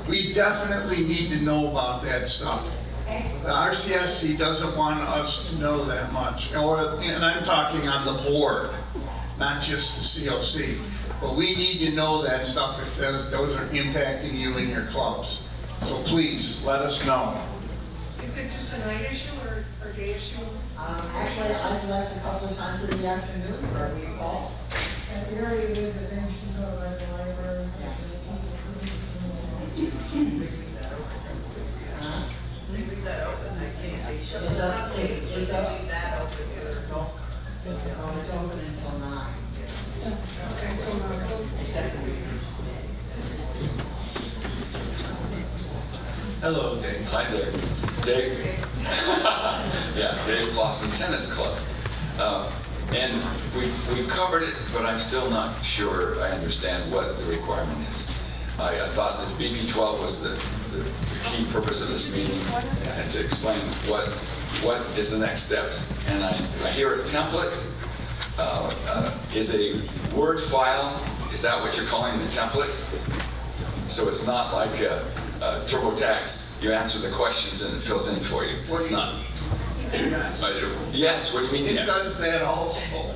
we definitely need to know about that stuff. The RCSC doesn't want us to know that much, and I'm talking on the board, not just the COC. But we need to know that stuff if those are impacting you in your clubs. So please, let us know. Is it just a night issue or day issue? Actually, I've left a couple of times in the afternoon where we call. That area with the benches over at the library. Leave that open, I can't. It's up, it's up. Leave that open here. It's open until 9. Hello, Dave. Hi there. Dave. Yeah, Dave Clausen Tennis Club. And we've covered it, but I'm still not sure I understand what the requirement is. I thought this BP 12 was the key purpose of this meeting, and to explain what is the next steps. And I hear a template. Is a Word file, is that what you're calling the template? So it's not like TurboTax, you answer the questions and it fills in for you. It's not. Yes, what do you mean It yes? does that also.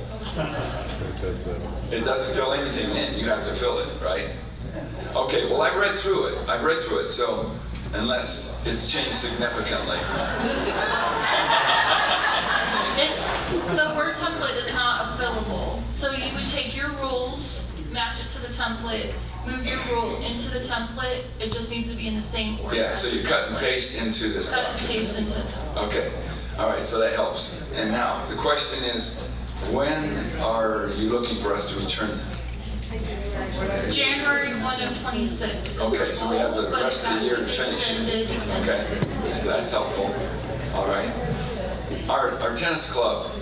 It doesn't fill anything in, you have to fill it, right? Okay, well, I've read through it, so unless it's changed significantly. The Word template is not a fillable. So you would take your rules, match it to the template, move your rule into the template. It just needs to be in the same order. Yeah, so you cut and paste into this Cut and document. paste into the template. Okay, all right, so that helps. And now, the question is, when are you looking for us to return them? January 1 of 26. Okay, so we have the rest of the year to finish it. Okay, that's helpful. All right. Our tennis club,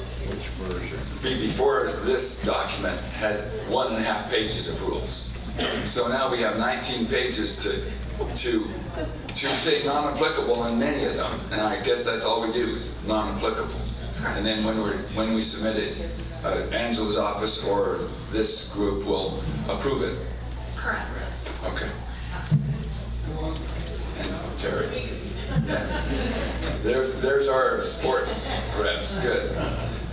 before this document, had 1.5 pages of rules. So now we have 19 pages to say non-applicable in many of them, and I guess that's all we do is non-applicable. And then when we submit it, Angela's office or this group will approve it. Correct. Okay. And Terry. Yeah. There's our sports reps. Good.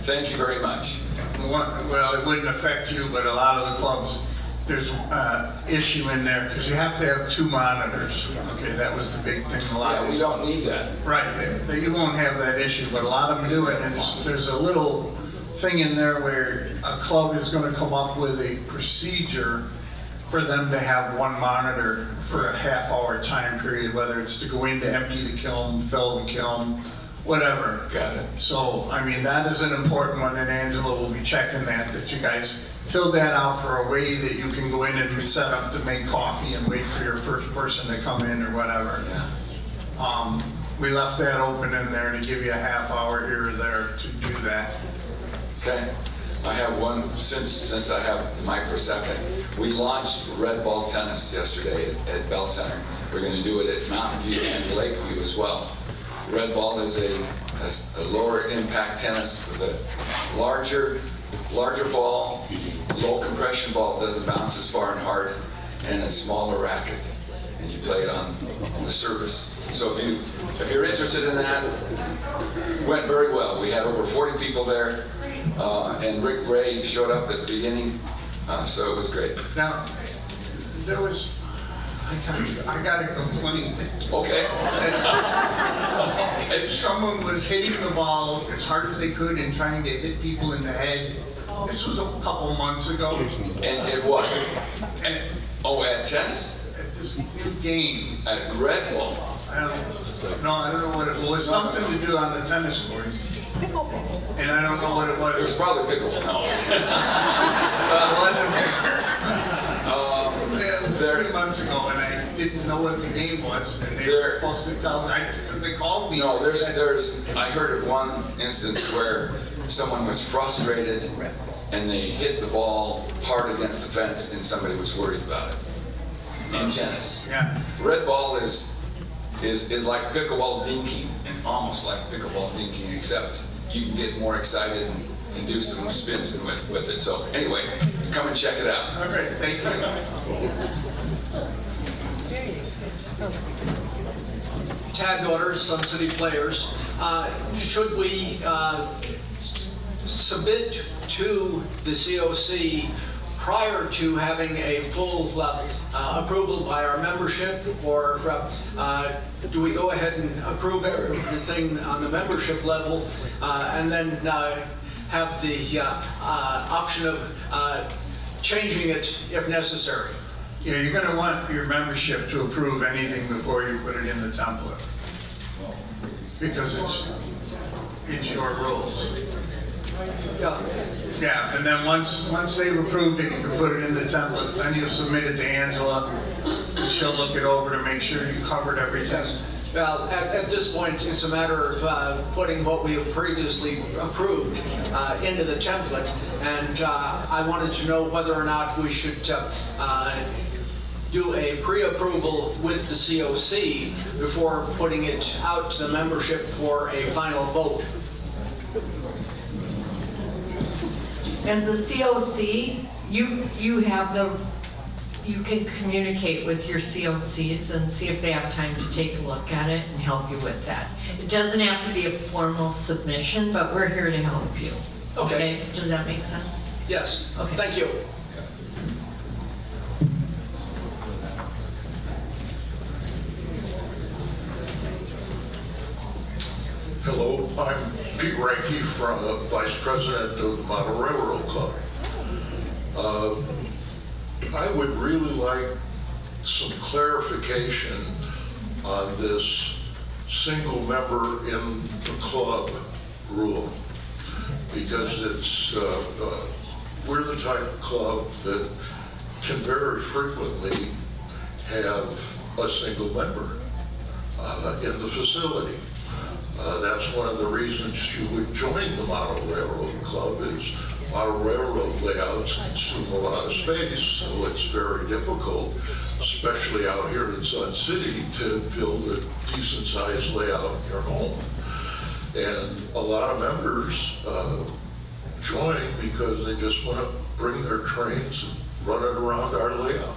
Thank you very much. Well, it wouldn't affect you, but a lot of the clubs, there's issue in there because you have to have 2 monitors. Okay, that was the big thing. A lot Yeah, of we don't need that. Right, you won't have that issue, but a lot of them do it, and there's a little thing in there where a club is going to come up with a procedure for them to have 1 monitor for a half-hour time period, whether it's to go in to empty the kiln, fill the kiln, whatever. Got it. So, I mean, that is an important one, and Angela will be checking that you guys fill that out for a way that you can go in and be set up to make coffee and wait for your first person to come in or whatever. Yeah. We left that open in there to give you a half hour here or there to do that. Okay. I have one, since I have the mic for a second. We launched red ball tennis yesterday at Bell Center. We're going to do it at Mountain View and Lakeview as well. Red ball is a lower impact tennis with a larger ball, low compression ball, doesn't bounce as far and hard, and a smaller racket. And you play it on the surface. So if you're interested in that, it went very well. We had over 40 people there, and Rick Ray showed up at the beginning, so it was great. Now, there was, I got a complaint. Okay. If someone was hitting the ball as hard as they could and trying to hit people in the head. This was a couple months ago. And it what? At tennis? At this new game. At red ball? I don't know what it was. Something to do on the tennis courts. And I don't know what it was. It was probably pickleball. No. It wasn't. It was 3 months ago, and I didn't know what the game was, and they were supposed to tell me, because they called me. No, I heard of one instance where someone was frustrated and they hit the ball hard against the fence and somebody was worried about it. In tennis. Yeah. Red ball is like pickleball dinking, and almost like pickleball dinking, except you can get more excited and do some spins with it. So anyway, come and check it out. All right, thank you. Tad Daughters, Sun City Players. Should we submit to the COC prior to having a full approval by our membership, or do we go ahead and approve everything on the membership level and then have the option of changing it if necessary? Yeah, you're going to want your membership to approve anything before you put it in the template. Because it's your rules. Yeah, and then once they've approved it, you can put it in the template, then you'll submit it to Angela, and she'll look it over to make sure you covered everything. Well, at this point, it's a matter of putting what we have previously approved into the template, and I wanted to know whether or not we should do a pre-approval with the COC before putting it out to the membership for a final vote. As the COC, you have the you can communicate with your COCs and see if they have time to take a look at it and help you with that. It doesn't have to be a formal submission, but we're here to help you. Okay. Does that make sense? Yes. Okay. Thank you. Hello, I'm Pete Ranke, Vice President of the Model Railroad Club. I would really like some clarification on this single member in the club rule, because we're the type of club that can very frequently have a single member in the facility. That's one of the reasons you would join the Model Railroad Club, is model railroad layouts consume a lot of space, so it's very difficult, especially out here in Sun City, to build a decent sized layout in your home. And a lot of members join because they just want to bring their trains and run it around our layout.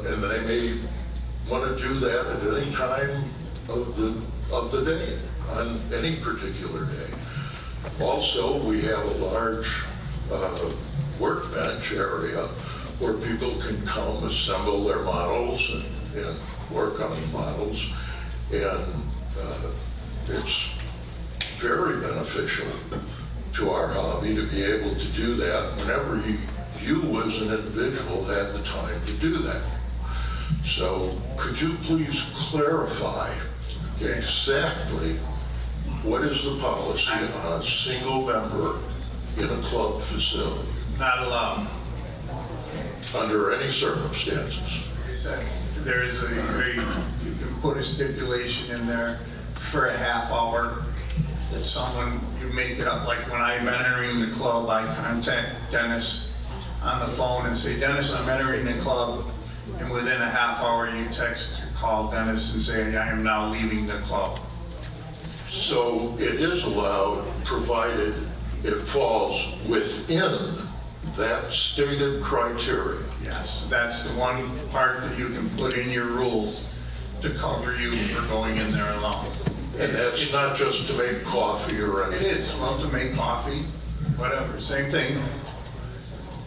And they may want to do that at any time of the day, on any particular day. Also, we have a large workbench area where people can come assemble their models and work on the models. And it's very beneficial to our hobby to be able to do that whenever you as an individual have the time to do that. So could you please clarify exactly what is the policy on a single member in a club facility? Not allowed. Under any circumstances? There's you can put a stipulation in there for a half hour that someone, you make it up, like when I'm entering the club, I contact Dennis on the phone and say, Dennis, I'm entering the club, and within a half hour you text or call Dennis and say, I am now leaving the club. So it is allowed, provided it falls within that stated criteria. Yes, that's the one part that you can put in your rules to cover you for going in there alone. And that's not just to make coffee or anything? It is, well, to make coffee, whatever, same thing.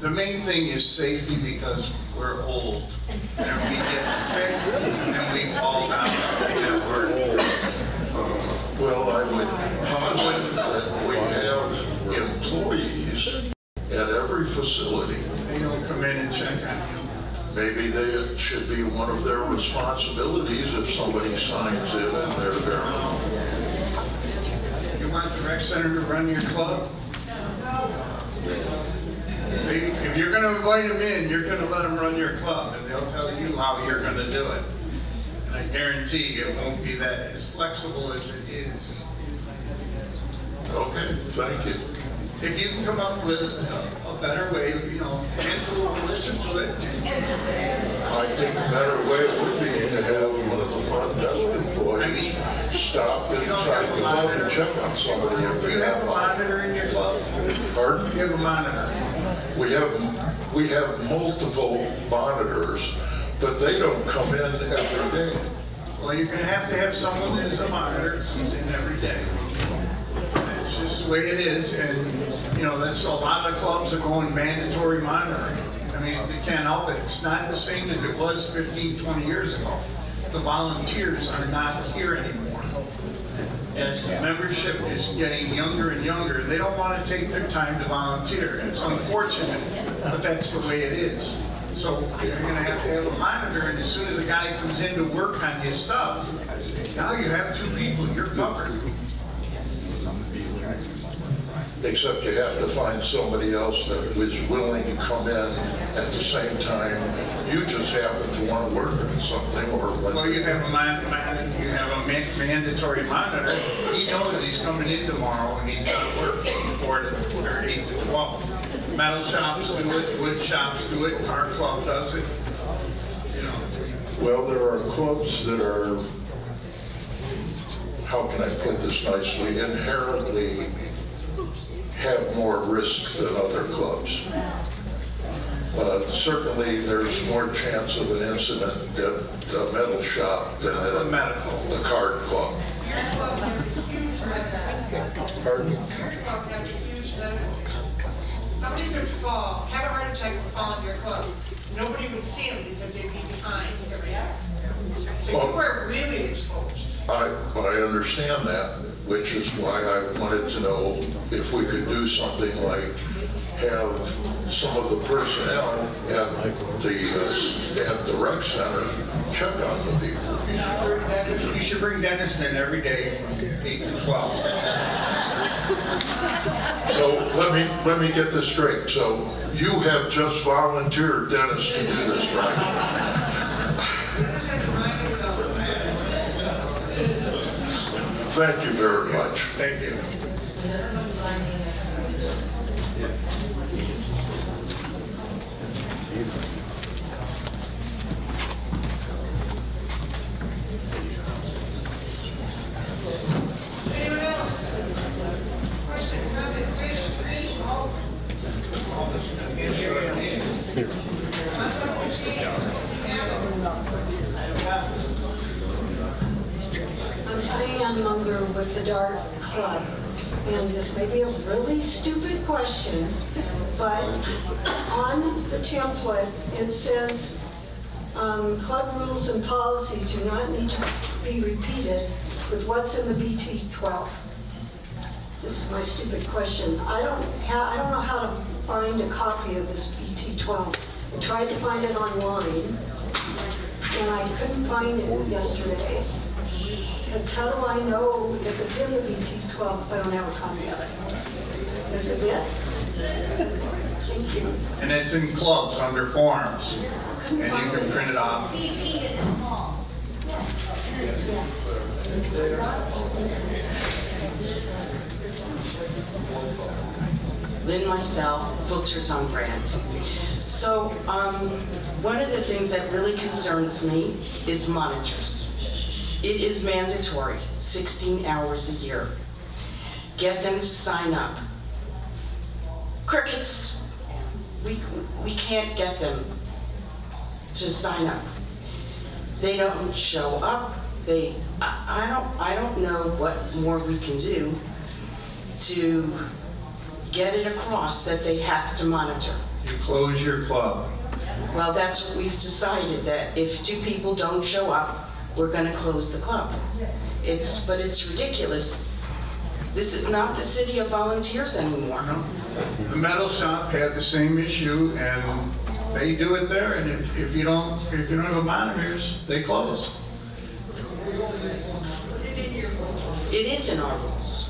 The main thing is safety, because we're old and we get sick and we fall down at work. Well, I would posit that we have employees at every facility. They don't come in and check on you. Maybe it should be one of their responsibilities if somebody signs in and they're there. You want the rec center to run your club? See, if you're going to invite them in, you're going to let them run your club, and they'll tell you how you're going to do it. And I guarantee it won't be that as flexible as it is. Okay, thank you. If you can come up with a better way, Angela will listen to it. I think a better way would be to have one of the front desk employees stop inside the club and check on somebody. Do you have a monitor in your club? Pardon? Do you have a monitor? We have multiple monitors, but they don't come in every day. Well, you're going to have someone that is a monitor who's in every day. It's just the way it is, and that's a lot of clubs are going mandatory monitoring. I mean, they can't help it. It's not the same as it was 15, 20 years ago. The volunteers are not here anymore. As the membership is getting younger and younger, they don't want to take their time to volunteer. It's unfortunate, but that's the way it is. So you're going to have a monitor, and as soon as a guy comes in to work on his stuff, now you have two people, you're covered. Except you have to find somebody else that is willing to come in at the same time. You just happen to want to work on something, or what? Well, you have a mandatory monitor. He knows he's coming in tomorrow and he's got to work from 4 to 8 to 12. Metal shops do it, wood shops do it, car club does it. Well, there are clubs that are, how can I put this nicely, inherently have more risk than other clubs. Certainly, there's more chance of an incident at a metal shop than at a card club. Pardon? Somebody could fall, have a heart attack and fall in your club. Nobody would see them because they'd be behind every hour. So you were really exposed. I understand that, which is why I wanted to know if we could do something like have some of the personnel at the rec center check on the people. You should bring Dennis in every day from 8 to 12. So let me get this straight. So you have just volunteered Dennis to do this, right? Thank you very much. Thank you. Anyone else? Question, comment, wish, I'm Diane Munger with the Dart Club, and this may be a really stupid question, but on the template, it says, club rules and policies do not need to be repeated with what's in the VT-12. This is my stupid question. I don't know how to find a copy of this VT-12. I tried to find it online, and I couldn't find it yesterday. Because how do I know if it's in the VT-12 if I don't have a copy of it? This is it? Thank you. And it's in clubs under forums, and you can print it off. Lynn myself, Filters on Grant. So one of the things that really concerns me is monitors. It is mandatory, 16 hours a year. Get them to sign up. Crickets, we can't get them to sign up. They don't show up. I don't know what more we can do to get it across that they have to monitor. You close your club. Well, that's what we've decided, that if 2 people don't show up, we're going to close the club. But it's ridiculous. This is not the city of volunteers anymore. No. The metal shop had the same issue, and they do it there. And if you don't have monitors, they close. It is in our rules.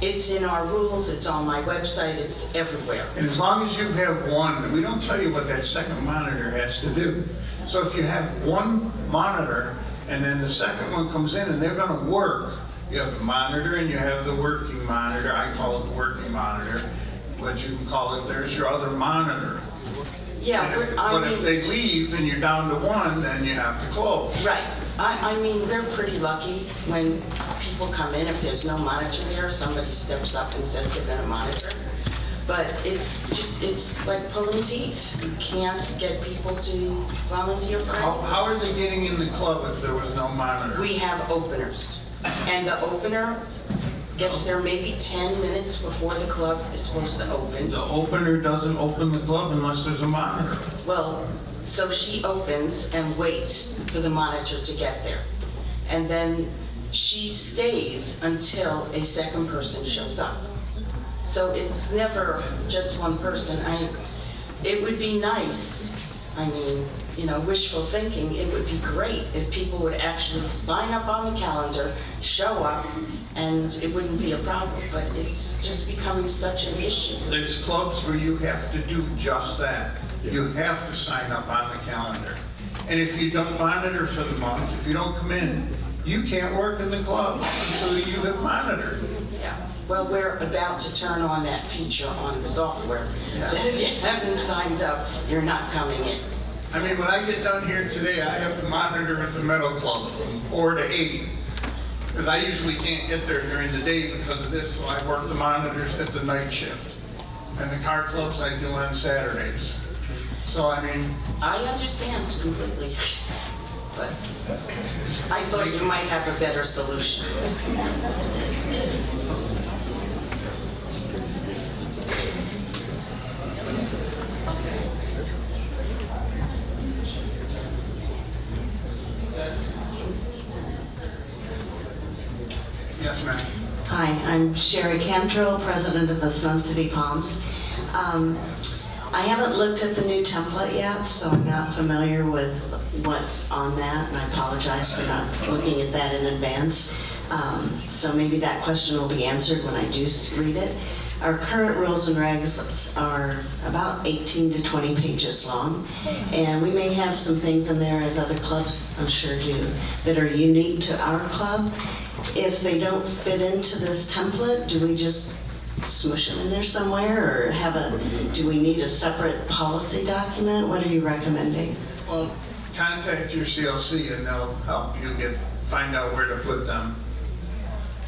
It's in our rules. It's on my website. It's everywhere. And as long as you have one, we don't tell you what that second monitor has to do. So if you have one monitor, and then the second one comes in and they're going to work, you have the monitor and you have the working monitor. I call it the working monitor, but you can call it, there's your other monitor. Yeah, But if they leave and you're down to one, then you have to close. Right. I mean, we're pretty lucky when people come in. If there's no monitor there, somebody steps up and says they're going to monitor. But it's like pulling teeth. You can't get people to volunteer for anything. How are they getting in the club if there was no monitor? We have openers. And the opener gets there maybe 10 minutes before the club is supposed to open. The opener doesn't open the club unless there's a monitor. Well, so she opens and waits for the monitor to get there. And then she stays until a second person shows up. So it's never just one person. It would be nice, I mean, wishful thinking, it would be great if people would actually sign up on the calendar, show up, and it wouldn't be a problem, but it's just becoming such an issue. There's clubs where you have to do just that. You have to sign up on the calendar. And if you don't monitor for the month, if you don't come in, you can't work in the club until you have monitored. Yeah. Well, we're about to turn on that feature on the software. That if you haven't signed up, you're not coming in. I mean, when I get down here today, I have to monitor at the metal club from 4 to 8. Because I usually can't get there during the day because of this, so I work the monitors at the night shift. And the car clubs I do on Saturdays. So, I mean, I understand completely, but I thought you might have a better solution. yes, ma'am. Hi, I'm Sherry Cantrell, president of the Sun City Palms. I haven't looked at the new template yet, so I'm not familiar with what's on that, and I apologize for not looking at that in advance. So maybe that question will be answered when I do read it. Our current rules and regs are about 18 to 20 pages long, and we may have some things in there, as other clubs I'm sure do, that are unique to our club. If they don't fit into this template, do we just smush them in there somewhere, or do we need a separate policy document? What are you recommending? Well, contact your CLC and they'll help you find out where to put them.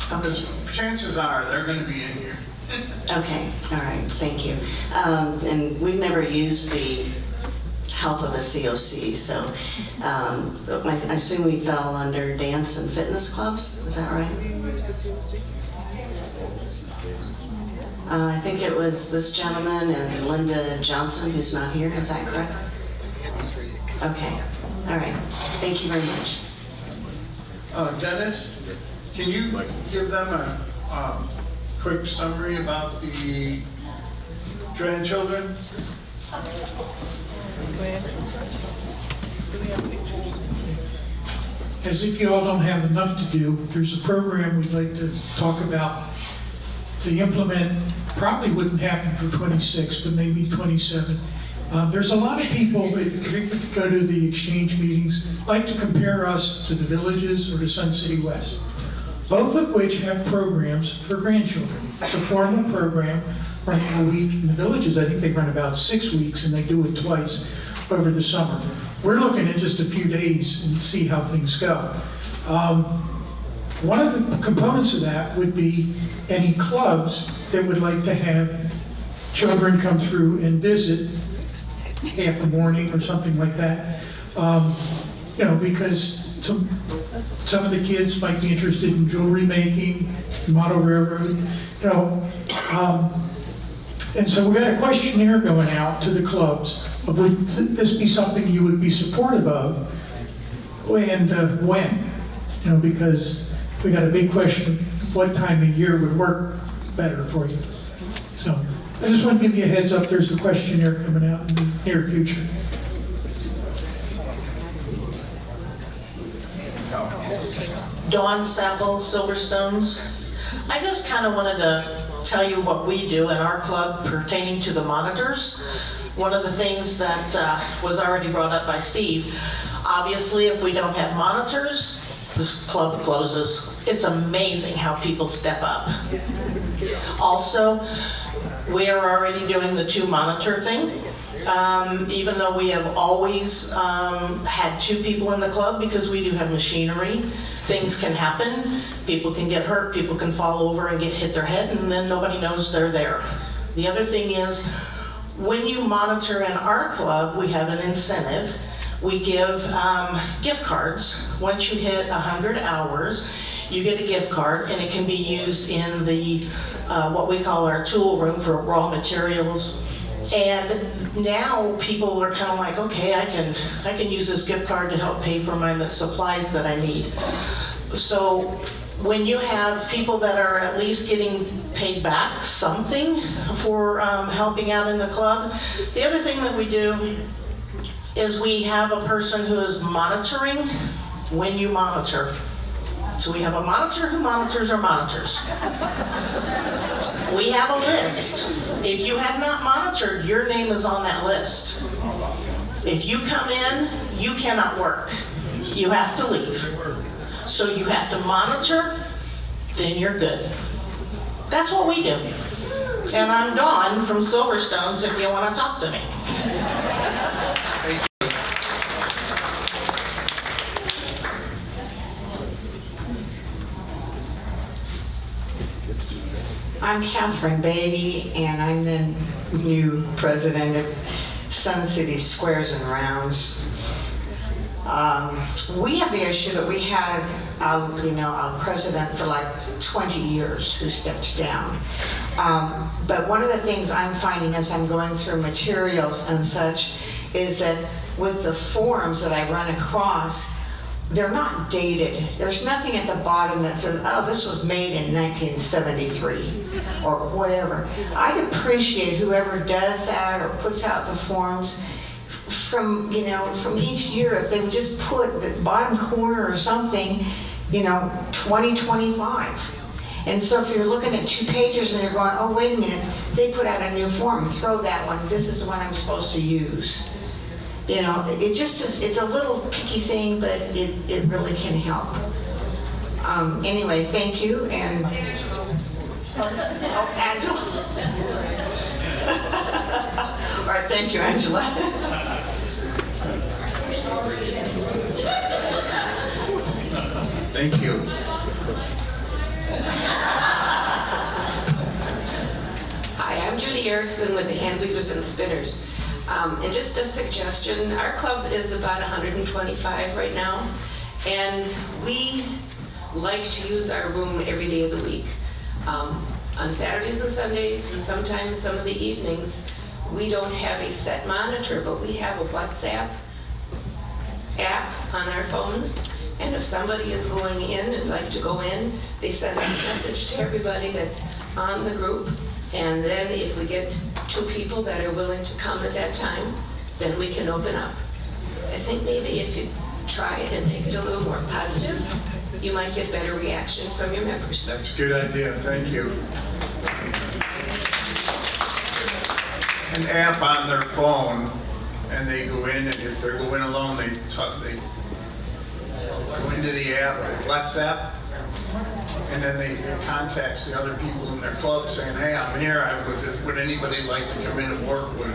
Because chances are they're going to be in here. Okay, all right, thank you. And we've never used the help of a COC, so I assume we fell under dance and fitness clubs, is that right? I think it was this gentleman and Linda Johnson who's not here, is that correct? Okay, all right, thank you very much. Dennis, can you give them a quick summary about the grandchildren? As if you all don't have enough to do, there's a program we'd like to talk about to implement. Probably wouldn't happen for 26, but maybe 27. There's a lot of people that go to the exchange meetings, like to compare us to the Villages or to Sun City West, both of which have programs for grandchildren. It's a formal program running a week. In the Villages, I think they run about 6 weeks, and they do it twice over the summer. We're looking at just a few days and see how things go. One of the components of that would be any clubs that would like to have children come through and visit half the morning or something like that. Because some of the kids might be interested in jewelry making, model railroad, and so we got a questionnaire going out to the clubs of would this be something you would be supportive of, and when, because we got a big question of what time of year would work better for you. So I just want to give you a heads up, there's a questionnaire coming out in the near future. Dawn Sappel, Silverstones. I just kind of wanted to tell you what we do in our club pertaining to the monitors. One of the things that was already brought up by Steve, obviously if we don't have monitors, this club closes. It's amazing how people step up. Also, we are already doing the 2-monitor thing. Even though we have always had 2 people in the club, because we do have machinery, things can happen. People can get hurt, people can fall over and hit their head, and then nobody knows they're there. The other thing is, when you monitor in our club, we have an incentive. We give gift cards. Once you hit 100 hours, you get a gift card, and it can be used in the what we call our tool room for raw materials. And now people are kind of like, okay, I can use this gift card to help pay for my supplies that I need. So when you have people that are at least getting paid back something for helping out in the club, the other thing that we do is we have a person who is monitoring when you monitor. So we have a monitor who monitors our monitors. We have a list. If you have not monitored, your name is on that list. If you come in, you cannot work. You have to leave. So you have to monitor, then you're good. That's what we do. And I'm Dawn from Silverstones if you want to talk to me. I'm Catherine Beatty, and I'm the new president of Sun City Squares and Rounds. We have the issue that we had, a president for like 20 years who stepped down. But one of the things I'm finding as I'm going through materials and such is that with the forms that I run across, they're not dated. There's nothing at the bottom that says, oh, this was made in 1973 or whatever. I'd appreciate whoever does that or puts out the forms from each year, if they would just put the bottom corner or something, 2025. And so if you're looking at 2 pages and you're going, oh, wait a minute, they put out a new form, throw that one, this is the one I'm supposed to use. It just is, it's a little picky thing, but it really can help. Anyway, thank you, and... Oh, Angela. All right, thank you, Angela. Thank you. Hi, I'm Judy Erickson with the Hand Weavers and Spinners. And just a suggestion, our club is about 125 right now, and we like to use our room every day of the week. On Saturdays and Sundays, and sometimes some of the evenings, we don't have a set monitor, but we have a WhatsApp app on our phones. And if somebody is going in and like to go in, they send a message to everybody that's on the group. And then if we get 2 people that are willing to come at that time, then we can open up. I think maybe if you try it and make it a little more positive, you might get better reaction from your members. That's a good idea, thank you. An app on their phone, and they go in, and if they're going alone, they go into the app, WhatsApp, and then they contacts the other people in their club saying, hey, I'm here, would anybody like to come in and work with me?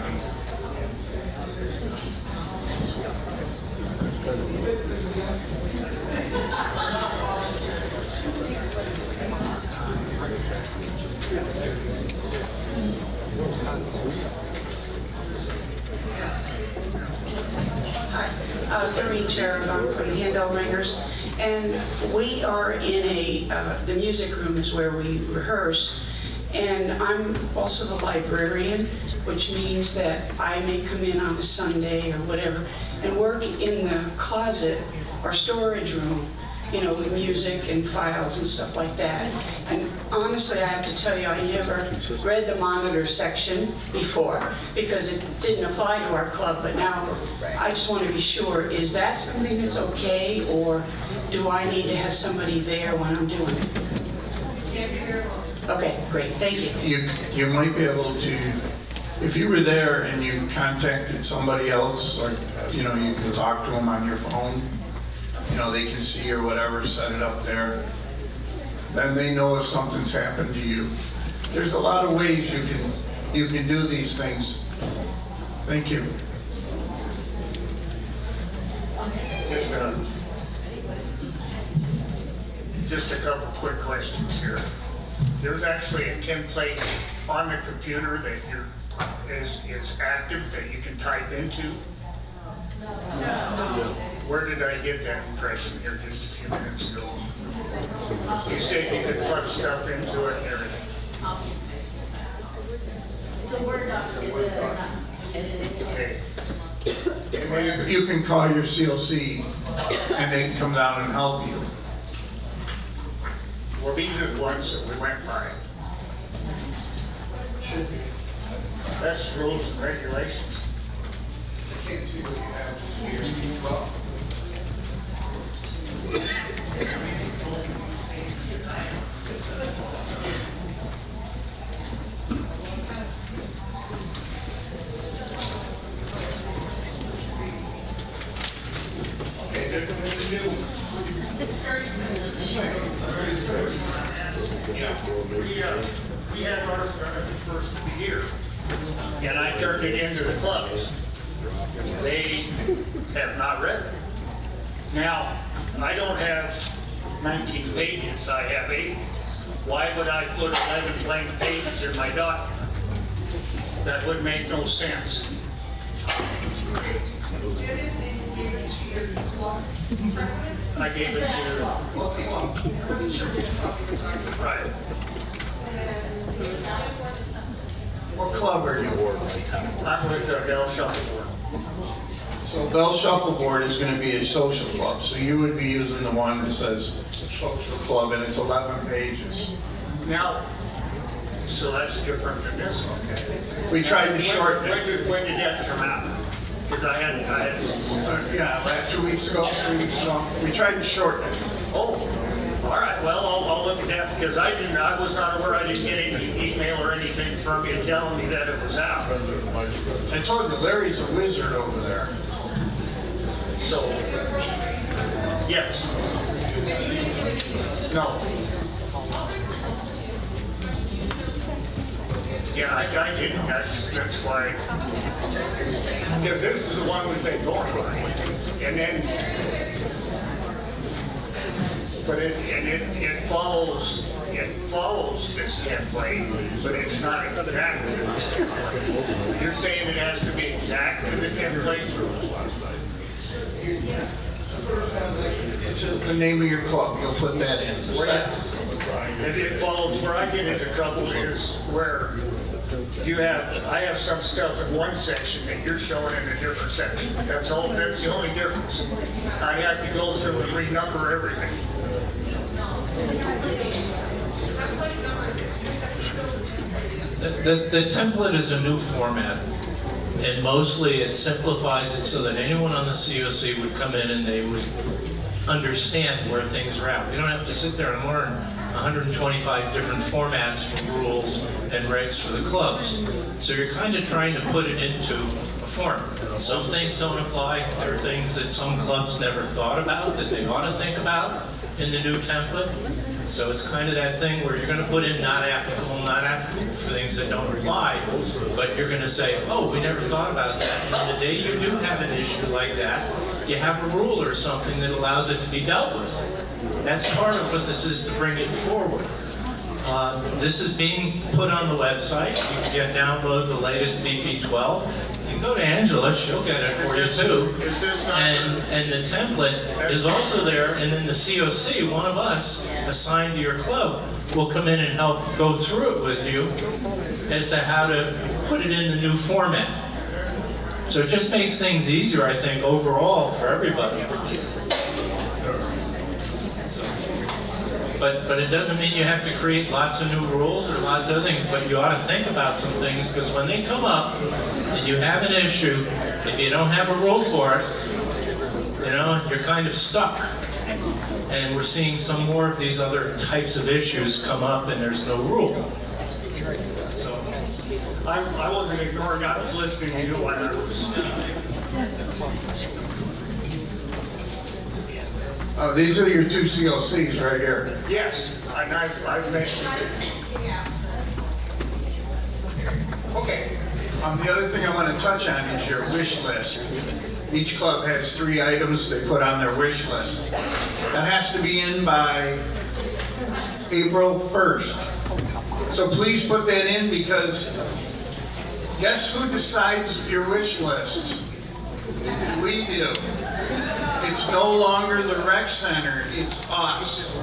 Hi, Doreen Cherub, I'm from the Handbell Ringers, and we are in the music room is where we rehearse, and I'm also the librarian, which means that I may come in on a Sunday or whatever and work in the closet or storage room, with music and files and stuff like that. And honestly, I have to tell you, I never read the monitor section before because it didn't apply to our club, but now I just want to be sure, is that something that's okay, or do I need to have somebody there when I'm doing it? Okay, great, thank you. You might be able to, if you were there and you contacted somebody else, like, you can talk to them on your phone, they can see or whatever, set it up there. Then they know if something's happened to you. There's a lot of ways you can do these things. Thank you. Just a couple quick questions here. There's actually a template on the computer that is active that you can type into. Where did I get that impression here just a few minutes ago? You said you could plug stuff into it and everything. It's a Word document. Okay. You can call your COC and they can come down and help you. Well, these are the ones that we went by. That's rules and regulations. I can't see what you have here. It's very simple. Yeah, we had ours done at the first of the year, and I turned it into the clubs. They have not read it. Now, I don't have 19 pages, I have 8. Why would I put 11 blank pages in my document? That would make no sense. I gave it to, right. What club are you? I'm with the Bell Shuffleboard. So Bell Shuffleboard is going to be a social club, so you would be using the one that says social club, and it's 11 pages. Now, so that's different than this one. We tried to shorten it. When did that come out? Because I had, Yeah, last 2 weeks ago, 3 weeks ago, we tried to shorten it. oh, all right, well, I'll look at that, because I was not aware, I didn't get any email or anything from you telling me that it was out. I told you, Larry's a wizard over there. So, yes. No. Yeah, I didn't, that's why, because this is the one we've been going by. And then, but it follows this template, but it's not exactly this template. You're saying it has to be exactly the template? It's the name of your club, you'll put that in. It follows, where I get into trouble is where I have some stuff in one section that you're showing in a different section. That's the only difference. I have to go through and renumber everything. The template is a new format, and mostly it simplifies it so that anyone on the COC would come in and they would understand where things are at. We don't have to sit there and learn 125 different formats for rules and regs for the clubs. So you're kind of trying to put it into a form. Some things don't apply. There are things that some clubs never thought about that they ought to think about in the new template. So it's kind of that thing where you're going to put in not applicable for things that don't apply, but you're going to say, oh, we never thought about that. And on the day you do have an issue like that, you have a rule or something that allows it to be dealt with. That's part of what this is to bring it forward. This is being put on the website. You can download the latest BP12. You can go to Angela, she'll get it for you too. And the template is also there, and then the COC, one of us assigned to your club, will come in and help go through it with you as to how to put it in the new format. So it just makes things easier, I think, overall for everybody. But it doesn't mean you have to create lots of new rules or lots of other things, but you ought to think about some things, because when they come up and you have an issue, if you don't have a rule for it, you know, you're kind of stuck. And we're seeing some more of these other types of issues come up and there's no rule. So I wasn't ignoring, I was listening to you while I was Oh, these are your two COCs right here. yes, and I've mentioned it. Okay. The other thing I want to touch on is your wish list. Each club has 3 items they put on their wish list. That has to be in by April 1st. So please put that in, because guess who decides your wish list? We do. It's no longer the rec center, it's us.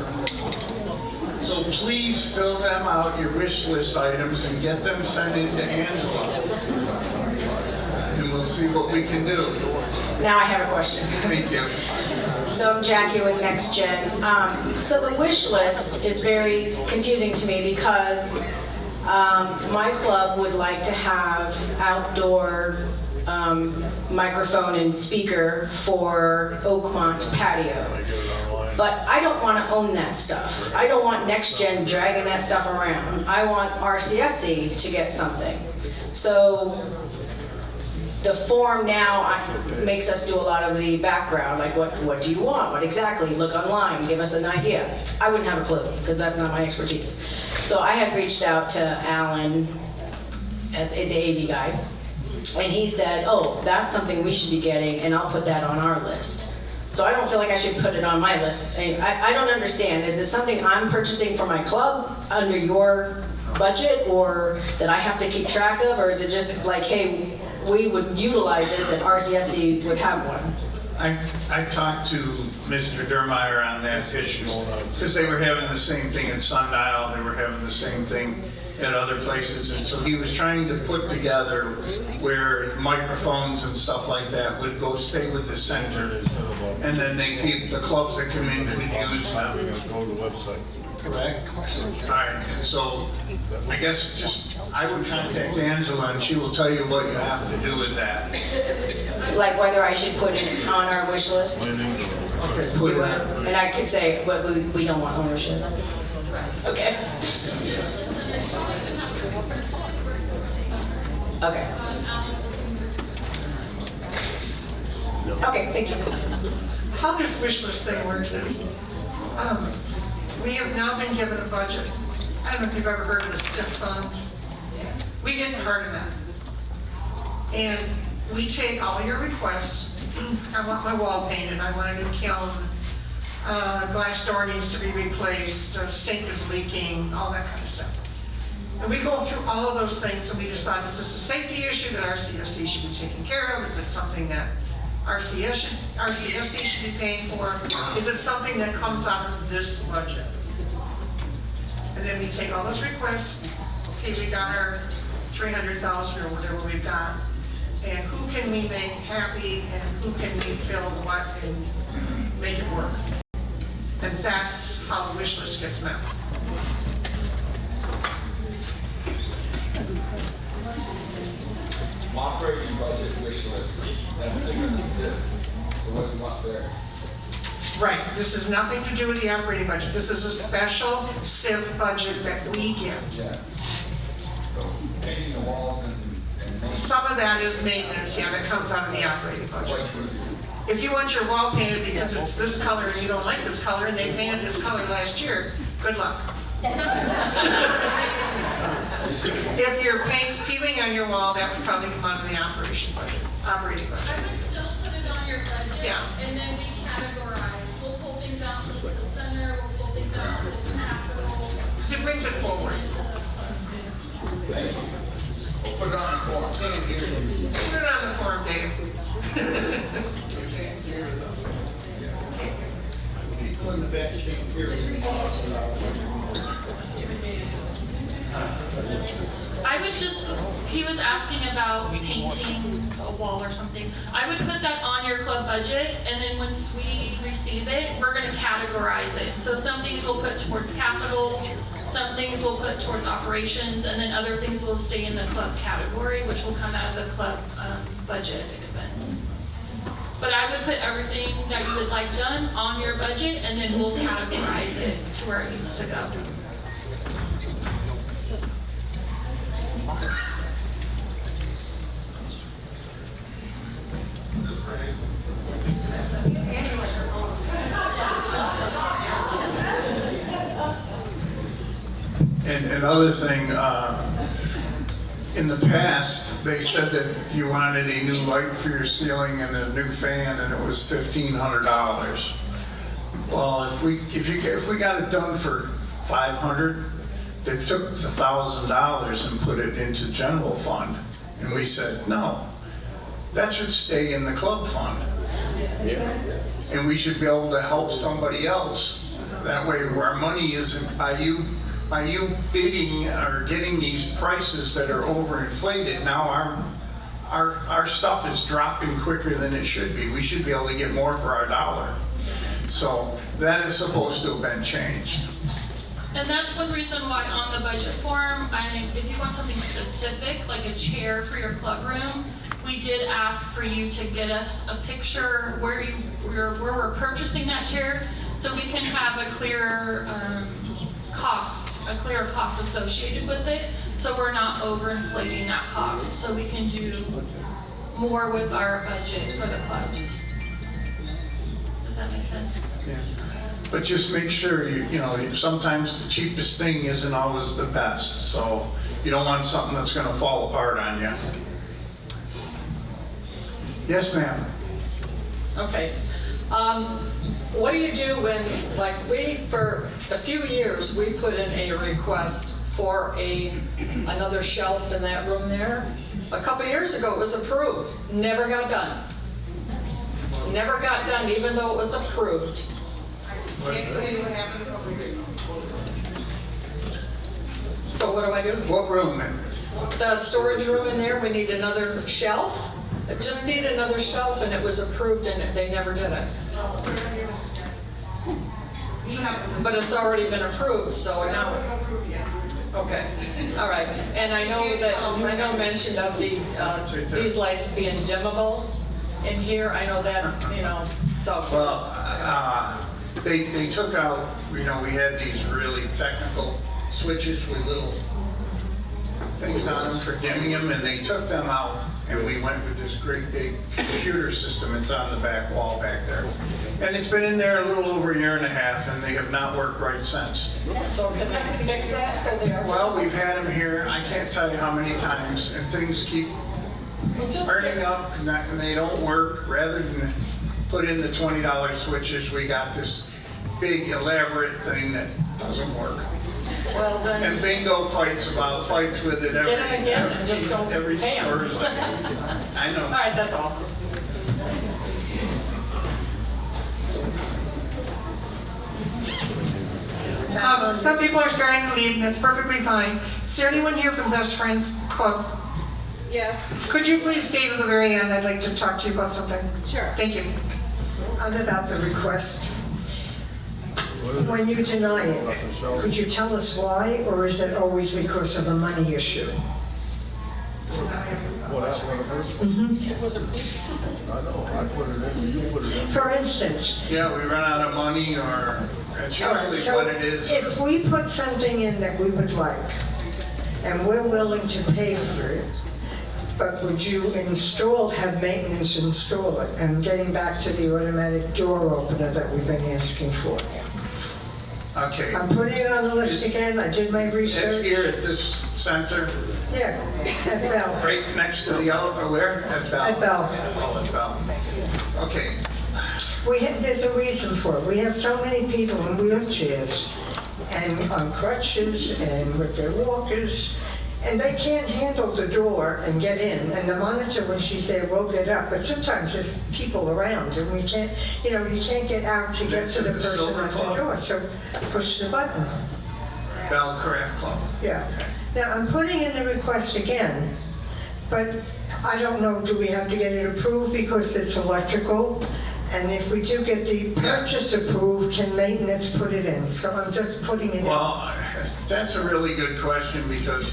So please fill them out, your wish list items, and get them sent in to Angela. And we'll see what we can do. Now I have a question. Thank you. So I'm Jackie with Next Gen. So the wish list is very confusing to me because my club would like to have outdoor microphone and speaker for Oakmont patio. But I don't want to own that stuff. I don't want Next Gen dragging that stuff around. I want RCSC to get something. So the form now makes us do a lot of the background, like what do you want? What exactly? Look online, give us an idea. I wouldn't have a clue, because that's not my expertise. So I had reached out to Alan, the AV guy, and he said, oh, that's something we should be getting, and I'll put that on our list. So I don't feel like I should put it on my list. I don't understand, is this something I'm purchasing for my club under your budget, or that I have to keep track of, or is it just like, hey, we would utilize this and RCSC would have one. I talked to Mr. Dermeyer on that issue, because they were having the same thing at Sundial, they were having the same thing at other places, and so he was trying to put together where microphones and stuff like that would go stay with the center, and then the clubs that come in could use them. Go to the website. Correct? All right, and so I guess I would contact Angela and she will tell you what you have to do with that. Like whether I should put it on our wish list. Okay, put it on. And I could say, but we don't want ownership. Okay. Okay. Okay, thank you. How this wish list thing works is, we have now been given a budget. I don't know if you've ever heard of the SIP fund. We get part of that. And we take all your requests. I want my wall painted, I want a new kiln, glass door needs to be replaced, the sink is leaking, all that kind of stuff. And we go through all of those things and we decide, is this a safety issue that RCSC should be taking care of? Is it something that RCSC should be paying for? Is it something that comes out of this budget? And then we take all those requests, okay, we got our 300,000 or whatever we've got, and who can we make happy and who can we fill what and make it work? And that's how the wish list gets met. Operating budget wish list, that's different than SIP. So what do you want there? Right, this has nothing to do with the operating budget. This is a special SIF budget that we get. Yeah. So painting the walls and Some of that is maintenance, yeah, that comes out of the operating budget. If you want your wall painted because it's this color and you don't like this color and they painted this color last year, good luck. If your paint's peeling on your wall, that would probably come out of the operating budget. I would still put it on your budget, Yeah. and then we categorize. We'll pull things out for the center, we'll pull things out for the capital. Because it brings it forward. Thank you. We'll put it on the form. Put it on the form, Dave. People in the back can't hear us. I would just, he was asking about painting a wall or something. I would put that on your club budget, and then once we receive it, we're gonna categorize it. So some things we'll put towards capital, some things we'll put towards operations, and then other things will stay in the club category, which will come out of the club budget expense. But I would put everything that you would like done on your budget, and then we'll categorize it to where it needs to go. And another thing, in the past, they said that you wanted a new light for your ceiling and a new fan, and it was $1,500. Well, if we got it done for $500, they took the $1,000 and put it into general fund, and we said no, that should stay in the club fund. And we should be able to help somebody else. That way, our money isn't by you bidding or getting these prices that are overinflated. Now our stuff is dropping quicker than it should be. We should be able to get more for our dollar. So that is supposed to have been changed. And that's one reason why on the budget form, if you want something specific, like a chair for your club room, we did ask for you to get us a picture where we're purchasing that chair, so we can have a clearer cost associated with it, so we're not overinflating that cost, so we can do more with our budget for the clubs. Does that make sense? Yeah. But just make sure, you know, sometimes the cheapest thing isn't always the best, so you don't want something that's gonna fall apart on you. Yes, ma'am. Okay. What do you do when, like, for a few years, we put in a request for another shelf in that room there, A couple years ago, it was approved, never got done. Never got done, even though it was approved. Can't tell you what happened a couple years ago. So what do I do? What room? The storage room in there, we need another shelf. I just need another shelf, and it was approved, and they never did it. But it's already been approved, so now, okay, all right. And I know that, I know mentioned of the, these lights being dimmable in here, I know that, you know, so. Well, they took out, you know, we had these really technical switches with little things on them for dimming them, and they took them out, and we went with this great big computer system. It's on the back wall back there. And it's been in there a little over a year and a half, and they have not worked right since. So can they fix that so they are? Well, we've had them here, I can't tell you how many times, and things keep burning up, and they don't work. Rather than put in the $20 switches, we got this big elaborate thing that doesn't work. Well, then. And bingo fights with it every. Get them again and just don't every pay 'em. Thursday. I know. All right, that's all. Some people are starting to leave, and that's perfectly fine. Is there anyone here from Best Friends Club? Yes. Could you please stay to the very end? I'd like to talk to you about something. Sure. Thank you. About the request. When you deny it, could you tell us why, or is it always because of a money issue? For instance. Yeah, we run out of money, or that's usually So what it is. if we put something in that we would like, and we're willing to pay for it, but would you have maintenance install it? And getting back to the automatic door opener that we've been asking for. Okay. I'm putting it on the list again, I did my research. It's here at this center. Yeah, at Bell. Right next to the elevator, where? At Bell. At Bell. Oh, at Bell. Okay. There's a reason for it. We have so many people in wheelchairs and on crutches and with their walkers, and they can't handle the door and get in. And the monitor, when she's there, will get up. But sometimes there's people around, and we can't, you can't get out to get to the person at the door. So push the button. Bell Craft Club. Yeah. Now, I'm putting in the request again, but I don't know, do we have to get it approved because it's electrical? And if we do get the purchase approved, can maintenance put it in? So I'm just putting it in. Well, that's a really good question, because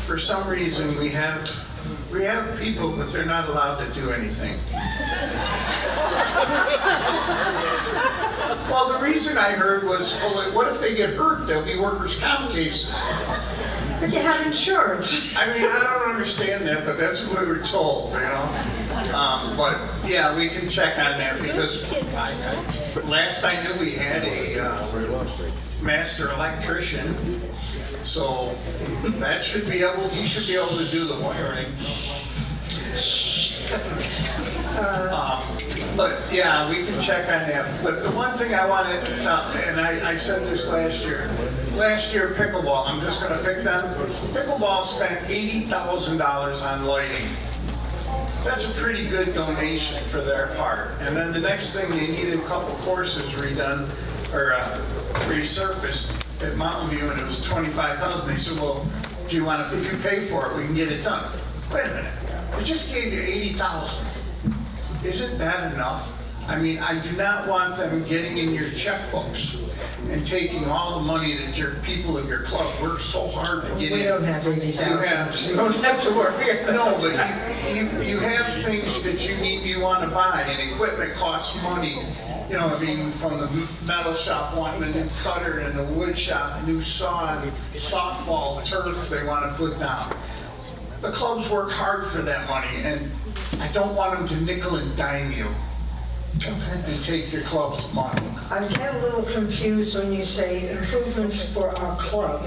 for some reason we have people, but they're not allowed to do anything. Well, the reason I heard was, well, what if they get hurt? There'll be workers' comp cases. But you have insurance. I mean, I don't understand that, but that's what we were told, But yeah, we can check on that, because last I knew we had a master electrician, so that should be able. He should be able to do the wiring. But yeah, we can check on that. But the one thing I wanted to tell, and I said this last year pickleball, I'm just going to pick them. Pickleball spent $80,000 on lighting. That's a pretty good donation for their part. And then the next thing, they needed a couple courses redone or resurfaced at Mountain View, and it was $25,000. They said, well, do you want to, if you pay for it, we can get it done. Wait a minute, I just gave you $80,000. Isn't that enough? I mean, I do not want them getting in your checkbooks and taking all the money that your people of your club work so hard to get in. We don't have $80,000. You don't have to worry. No, but you have things that you want to buy, and equipment costs money. I mean, from the metal shop wanting a new cutter, and the wood shop, a new saw, and softball turf they want to put down. The clubs work hard for that money, and I don't want them to nickel and dime you and take your club's money. I get a little confused when you say improvements for our club,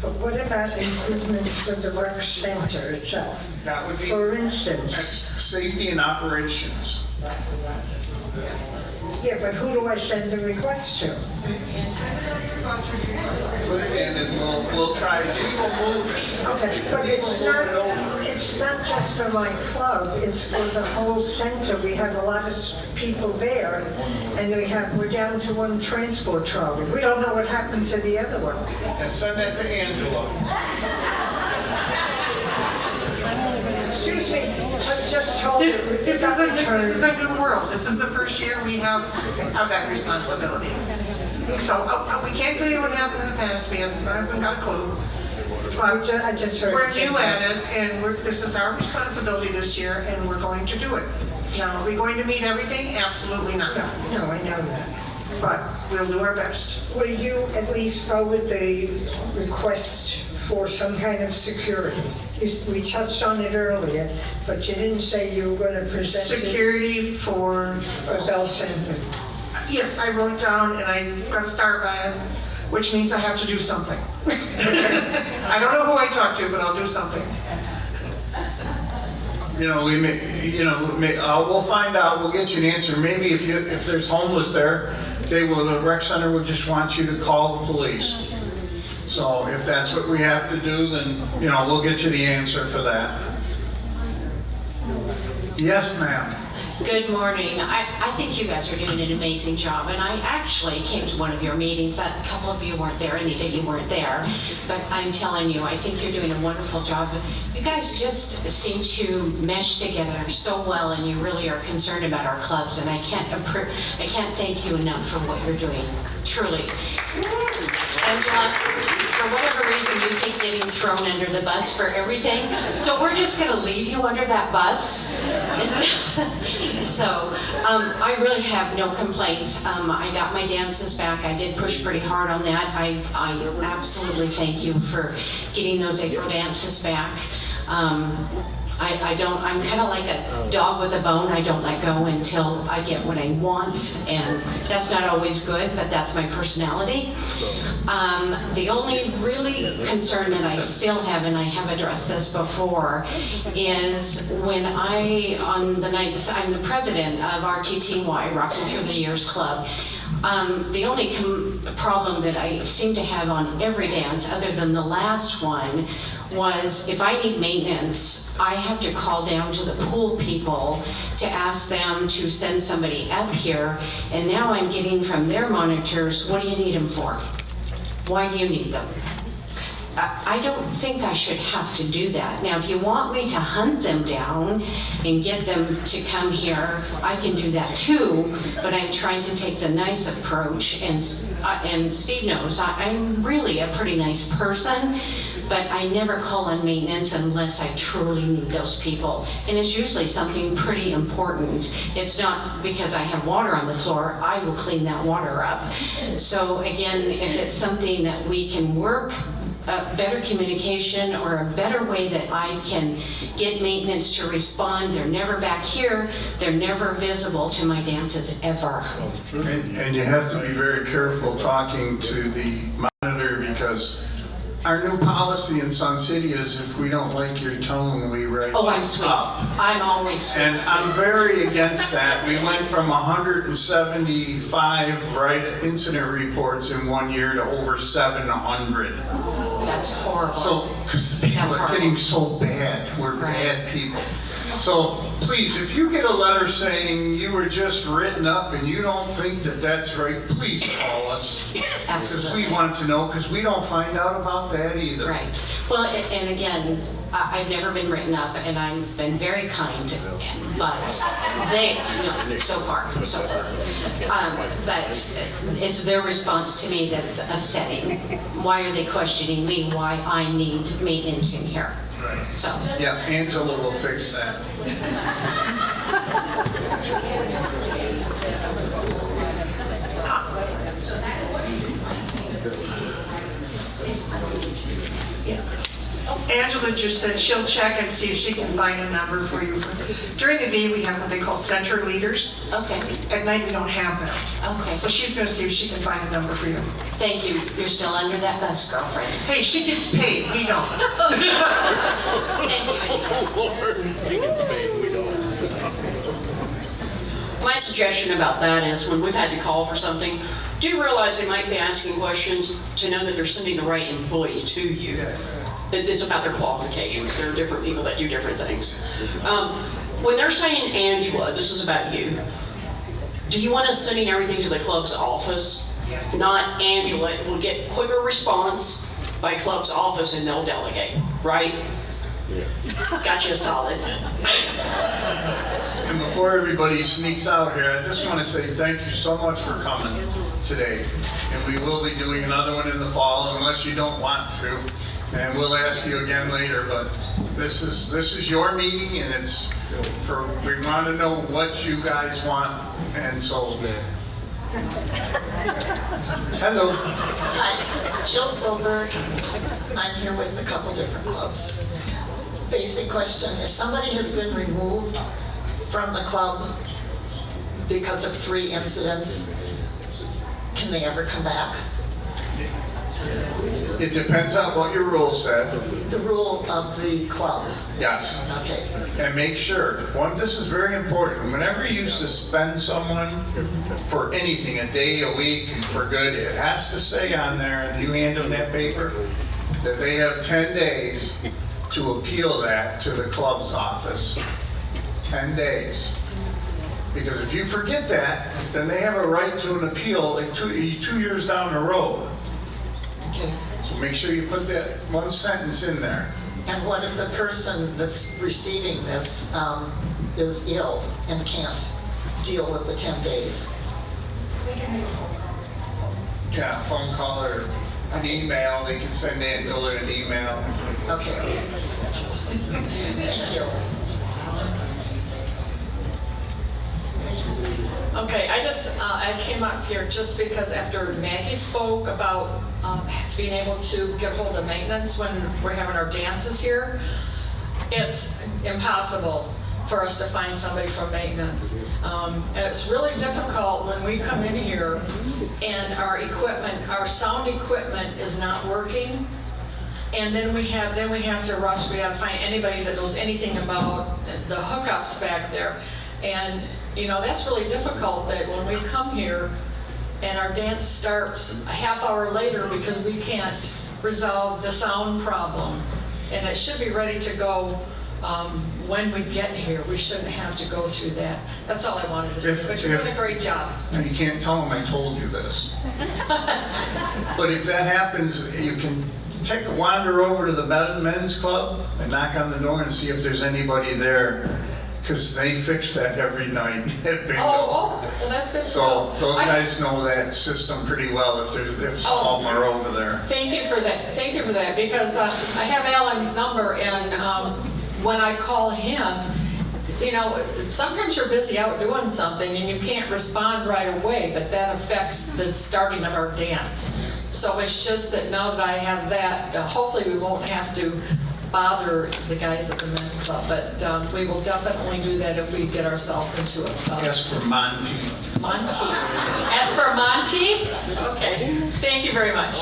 but what about improvements for the rec center itself? That would be, for instance, safety and operations. Yeah, but who do I send the request to? Put it in and we'll try, we will move it. Okay, but it's not just for my club, it's for the whole center. We have a lot of people there, and we're down to one transport trolley. We don't know what happened to the other one. And send that to Angela. Excuse me, I just told you. This is a new world. This is the first year we have that responsibility. So we can't tell you what happened in the past. We haven't got a clue. But I just heard. we're new at it, and this is our responsibility this year, and we're going to do it. Now, are we going to meet everything? Absolutely not. No, I know that. But we'll do our best. Will you at least forward the request for some kind of security? We touched on it earlier, but you didn't say you were going to present Security for Bell Center. Yes, I wrote down, and I got to start by it, which means I have to do something. I don't know who I talked to, but I'll do something. We'll find out, we'll get you an answer. Maybe if there's homeless there, the rec center will just want you to call the police. So if that's what we have to do, then, we'll get you the answer for that. Yes, ma'am. Good morning. I think you guys are doing an amazing job, and I actually came to one of your meetings. A couple of you weren't there. Anita, you weren't there. But I'm telling you, I think you're doing a wonderful job. You guys just seem to mesh together so well, and you really are concerned about our clubs, and I can't thank you enough for what you're doing, truly. Angela, for whatever reason, you keep getting thrown under the bus for everything, so we're just going to leave you under that bus. So I really have no complaints. I got my dances back. I did push pretty hard on that. I absolutely thank you for getting those April dances back. I'm kind of like a dog with a bone. I don't let go until I get what I want, and that's not always good, but that's my personality. The only really concern that I still have, and I have addressed this before, is when on the nights, I'm the president of RTTY, Rocking Through the Years Club. The only problem that I seem to have on every dance, other than the last one, was if I need maintenance, I have to call down to the pool people to ask them to send somebody up here, and now I'm getting from their monitors, what do you need them for? Why do you need them? I don't think I should have to do that. Now, if you want me to hunt them down and get them to come here, I can do that too, but I'm trying to take the nice approach, and Steve knows I'm really a pretty nice person, but I never call on maintenance unless I truly need those people. And it's usually something pretty important. It's not because I have water on the floor, I will clean that water up. So again, if it's something that we can work, a better communication or a better way that I can get maintenance to respond. They're never back here. They're never visible to my dances ever. And you have to be very careful talking to the monitor, because our new policy in Sun City is if we don't like your tone, we write Oh, I'm sweet. up. I'm always sweet. And I'm very against that. We went from 175 incident reports in 1 year to over 700. That's horrible. So, because people are getting so bad. We're bad people. So please, if you get a letter saying you were just written up and you don't think that that's right, please call us. Because we want to know, because we don't find out about that either. Right. Well, and again, I've never been written up, and I've been very kind, but so far. But it's their response to me that's upsetting. Why are they questioning me why I need maintenance in here? So. Yeah, Angela will fix that. Angela just said she'll check and see if she can find a number for you. During the day, we have what they call center leaders. Okay. At night, we don't have them. Okay. So she's going to see if she can find a number for you. Thank you. You're still under that bus, girlfriend. Hey, she gets paid. We don't. Thank you, Anita. She gets paid, we don't. My suggestion about that is when we've had to call for something, do you realize they might be asking questions to know that they're sending the right employee to you? It's about their qualifications. There are different people that do different things. When they're saying Angela, this is about you. Do you want us sending everything to the club's office? Not Angela. It will get quicker response by club's office and they'll delegate, right? Got you solid. And before everybody sneaks out here, I just want to say thank you so much for coming today. And we will be doing another one in the fall unless you don't want to. And we'll ask you again later, but this is your meeting and it's for, we want to know what you guys want. And so, hello. Hi, Jill Silver. I'm here with a couple different clubs. Basic question, if somebody has been removed from the club because of 3 incidents, can they ever come back? It depends on what your rule said. The rule of the club? Yes. Okay. And make sure, this is very important, whenever you suspend someone for anything, a day, a week, for good, it has to say on there, and you hand them that paper, that they have 10 days to appeal that to the club's office. 10 days. Because if you forget that, then they have a right to an appeal like 2 years down the road. Okay. So make sure you put that one sentence in there. And what if the person that's receiving this is ill and can't deal with the 10 days? Yeah, a phone call or an email, they can send Angela an email. Okay. Thank you. Okay, I came up here just because after Maggie spoke about being able to get hold of maintenance when we're having our dances here, it's impossible for us to find somebody from maintenance. It's really difficult when we come in here and our sound equipment is not working. And then we have to rush, we gotta find anybody that knows anything about the hookups back there. And that's really difficult that when we come here and our dance starts a half hour later because we can't resolve the sound problem. And it should be ready to go when we get here. We shouldn't have to go through that. That's all I wanted to say, but you're doing a great job. And you can't tell them I told you this. But if that happens, you can take a wander over to the men's club and knock on the door and see if there's anybody there. Because they fix that every night at bingo. Well, that's good. So those guys know that system pretty well if some of them are over there. Thank you for that. Thank you for that, because I have Alan's number, and when I call him, sometimes you're busy out doing something and you can't respond right away, but that affects the starting of our dance. So it's just that now that I have that, hopefully we won't have to bother the guys at the men's club, but we will definitely do that if we get ourselves into it. Ask for Monty. Monty. Ask for Monty? Okay. Thank you very much.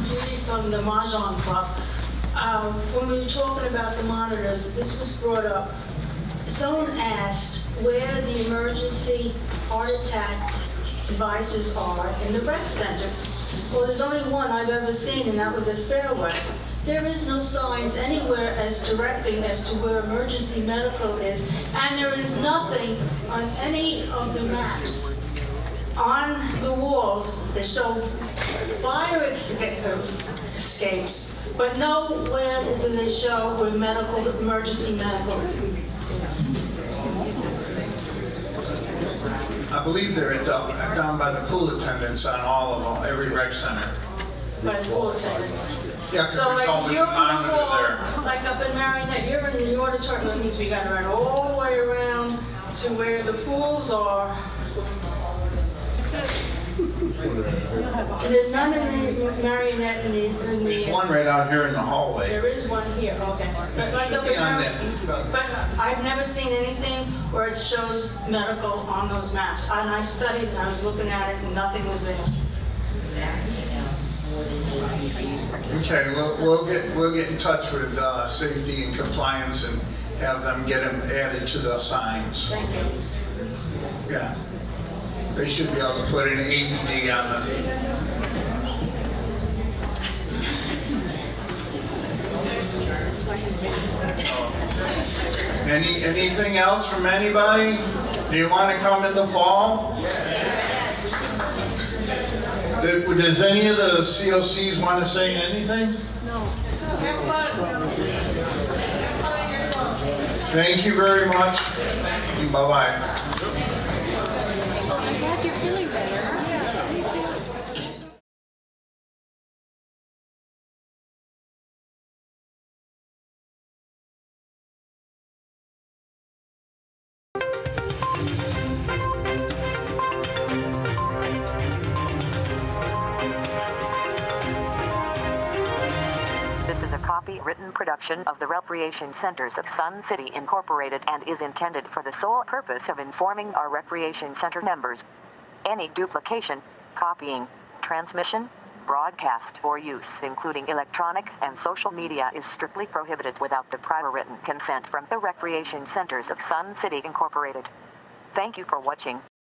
Judy from the Mahjong Club. When we were talking about the monitors, this was brought up. Someone asked where the emergency heart attack devices are in the rec centers. Well, there's only one I've ever seen, and that was at Fairway. There is no signs anywhere as directing as to where emergency medical is, and there is nothing on any of the maps on the walls that show fire escapes, but nowhere do they show where emergency medical is. I believe they're down by the pool attendants on all of them, every rec center. By the pool attendants. Yeah, because So there's like always you're a on the monitor walls, there. like up in Marionette, you're in the auditorium, that means we gotta run all the way around to where the pools are. There's none in the Marionette in the. There's one right out here in the hallway. There is one here, okay. But like up in but I've never seen anything where it shows medical on those maps. And I studied and I was looking at it and nothing was there. Okay, we'll get in touch with safety and compliance and have them get them added to the signs. Thank you. Yeah. They should be able to put an AED on them. Anything else from anybody? Do you want to come in the fall? Does any of the COCs want to say anything? No. Have fun. Thank you very much. Bye-bye. I'm glad you're feeling better. This is a copywritten production of the Recreation Centers of Sun City Incorporated and is intended for the sole purpose of informing our Recreation Center members. Any duplication, copying, transmission, broadcast, or use, including electronic and social media, is strictly prohibited without the prior written consent from the Recreation Centers of Sun City Incorporated. Thank you for watching.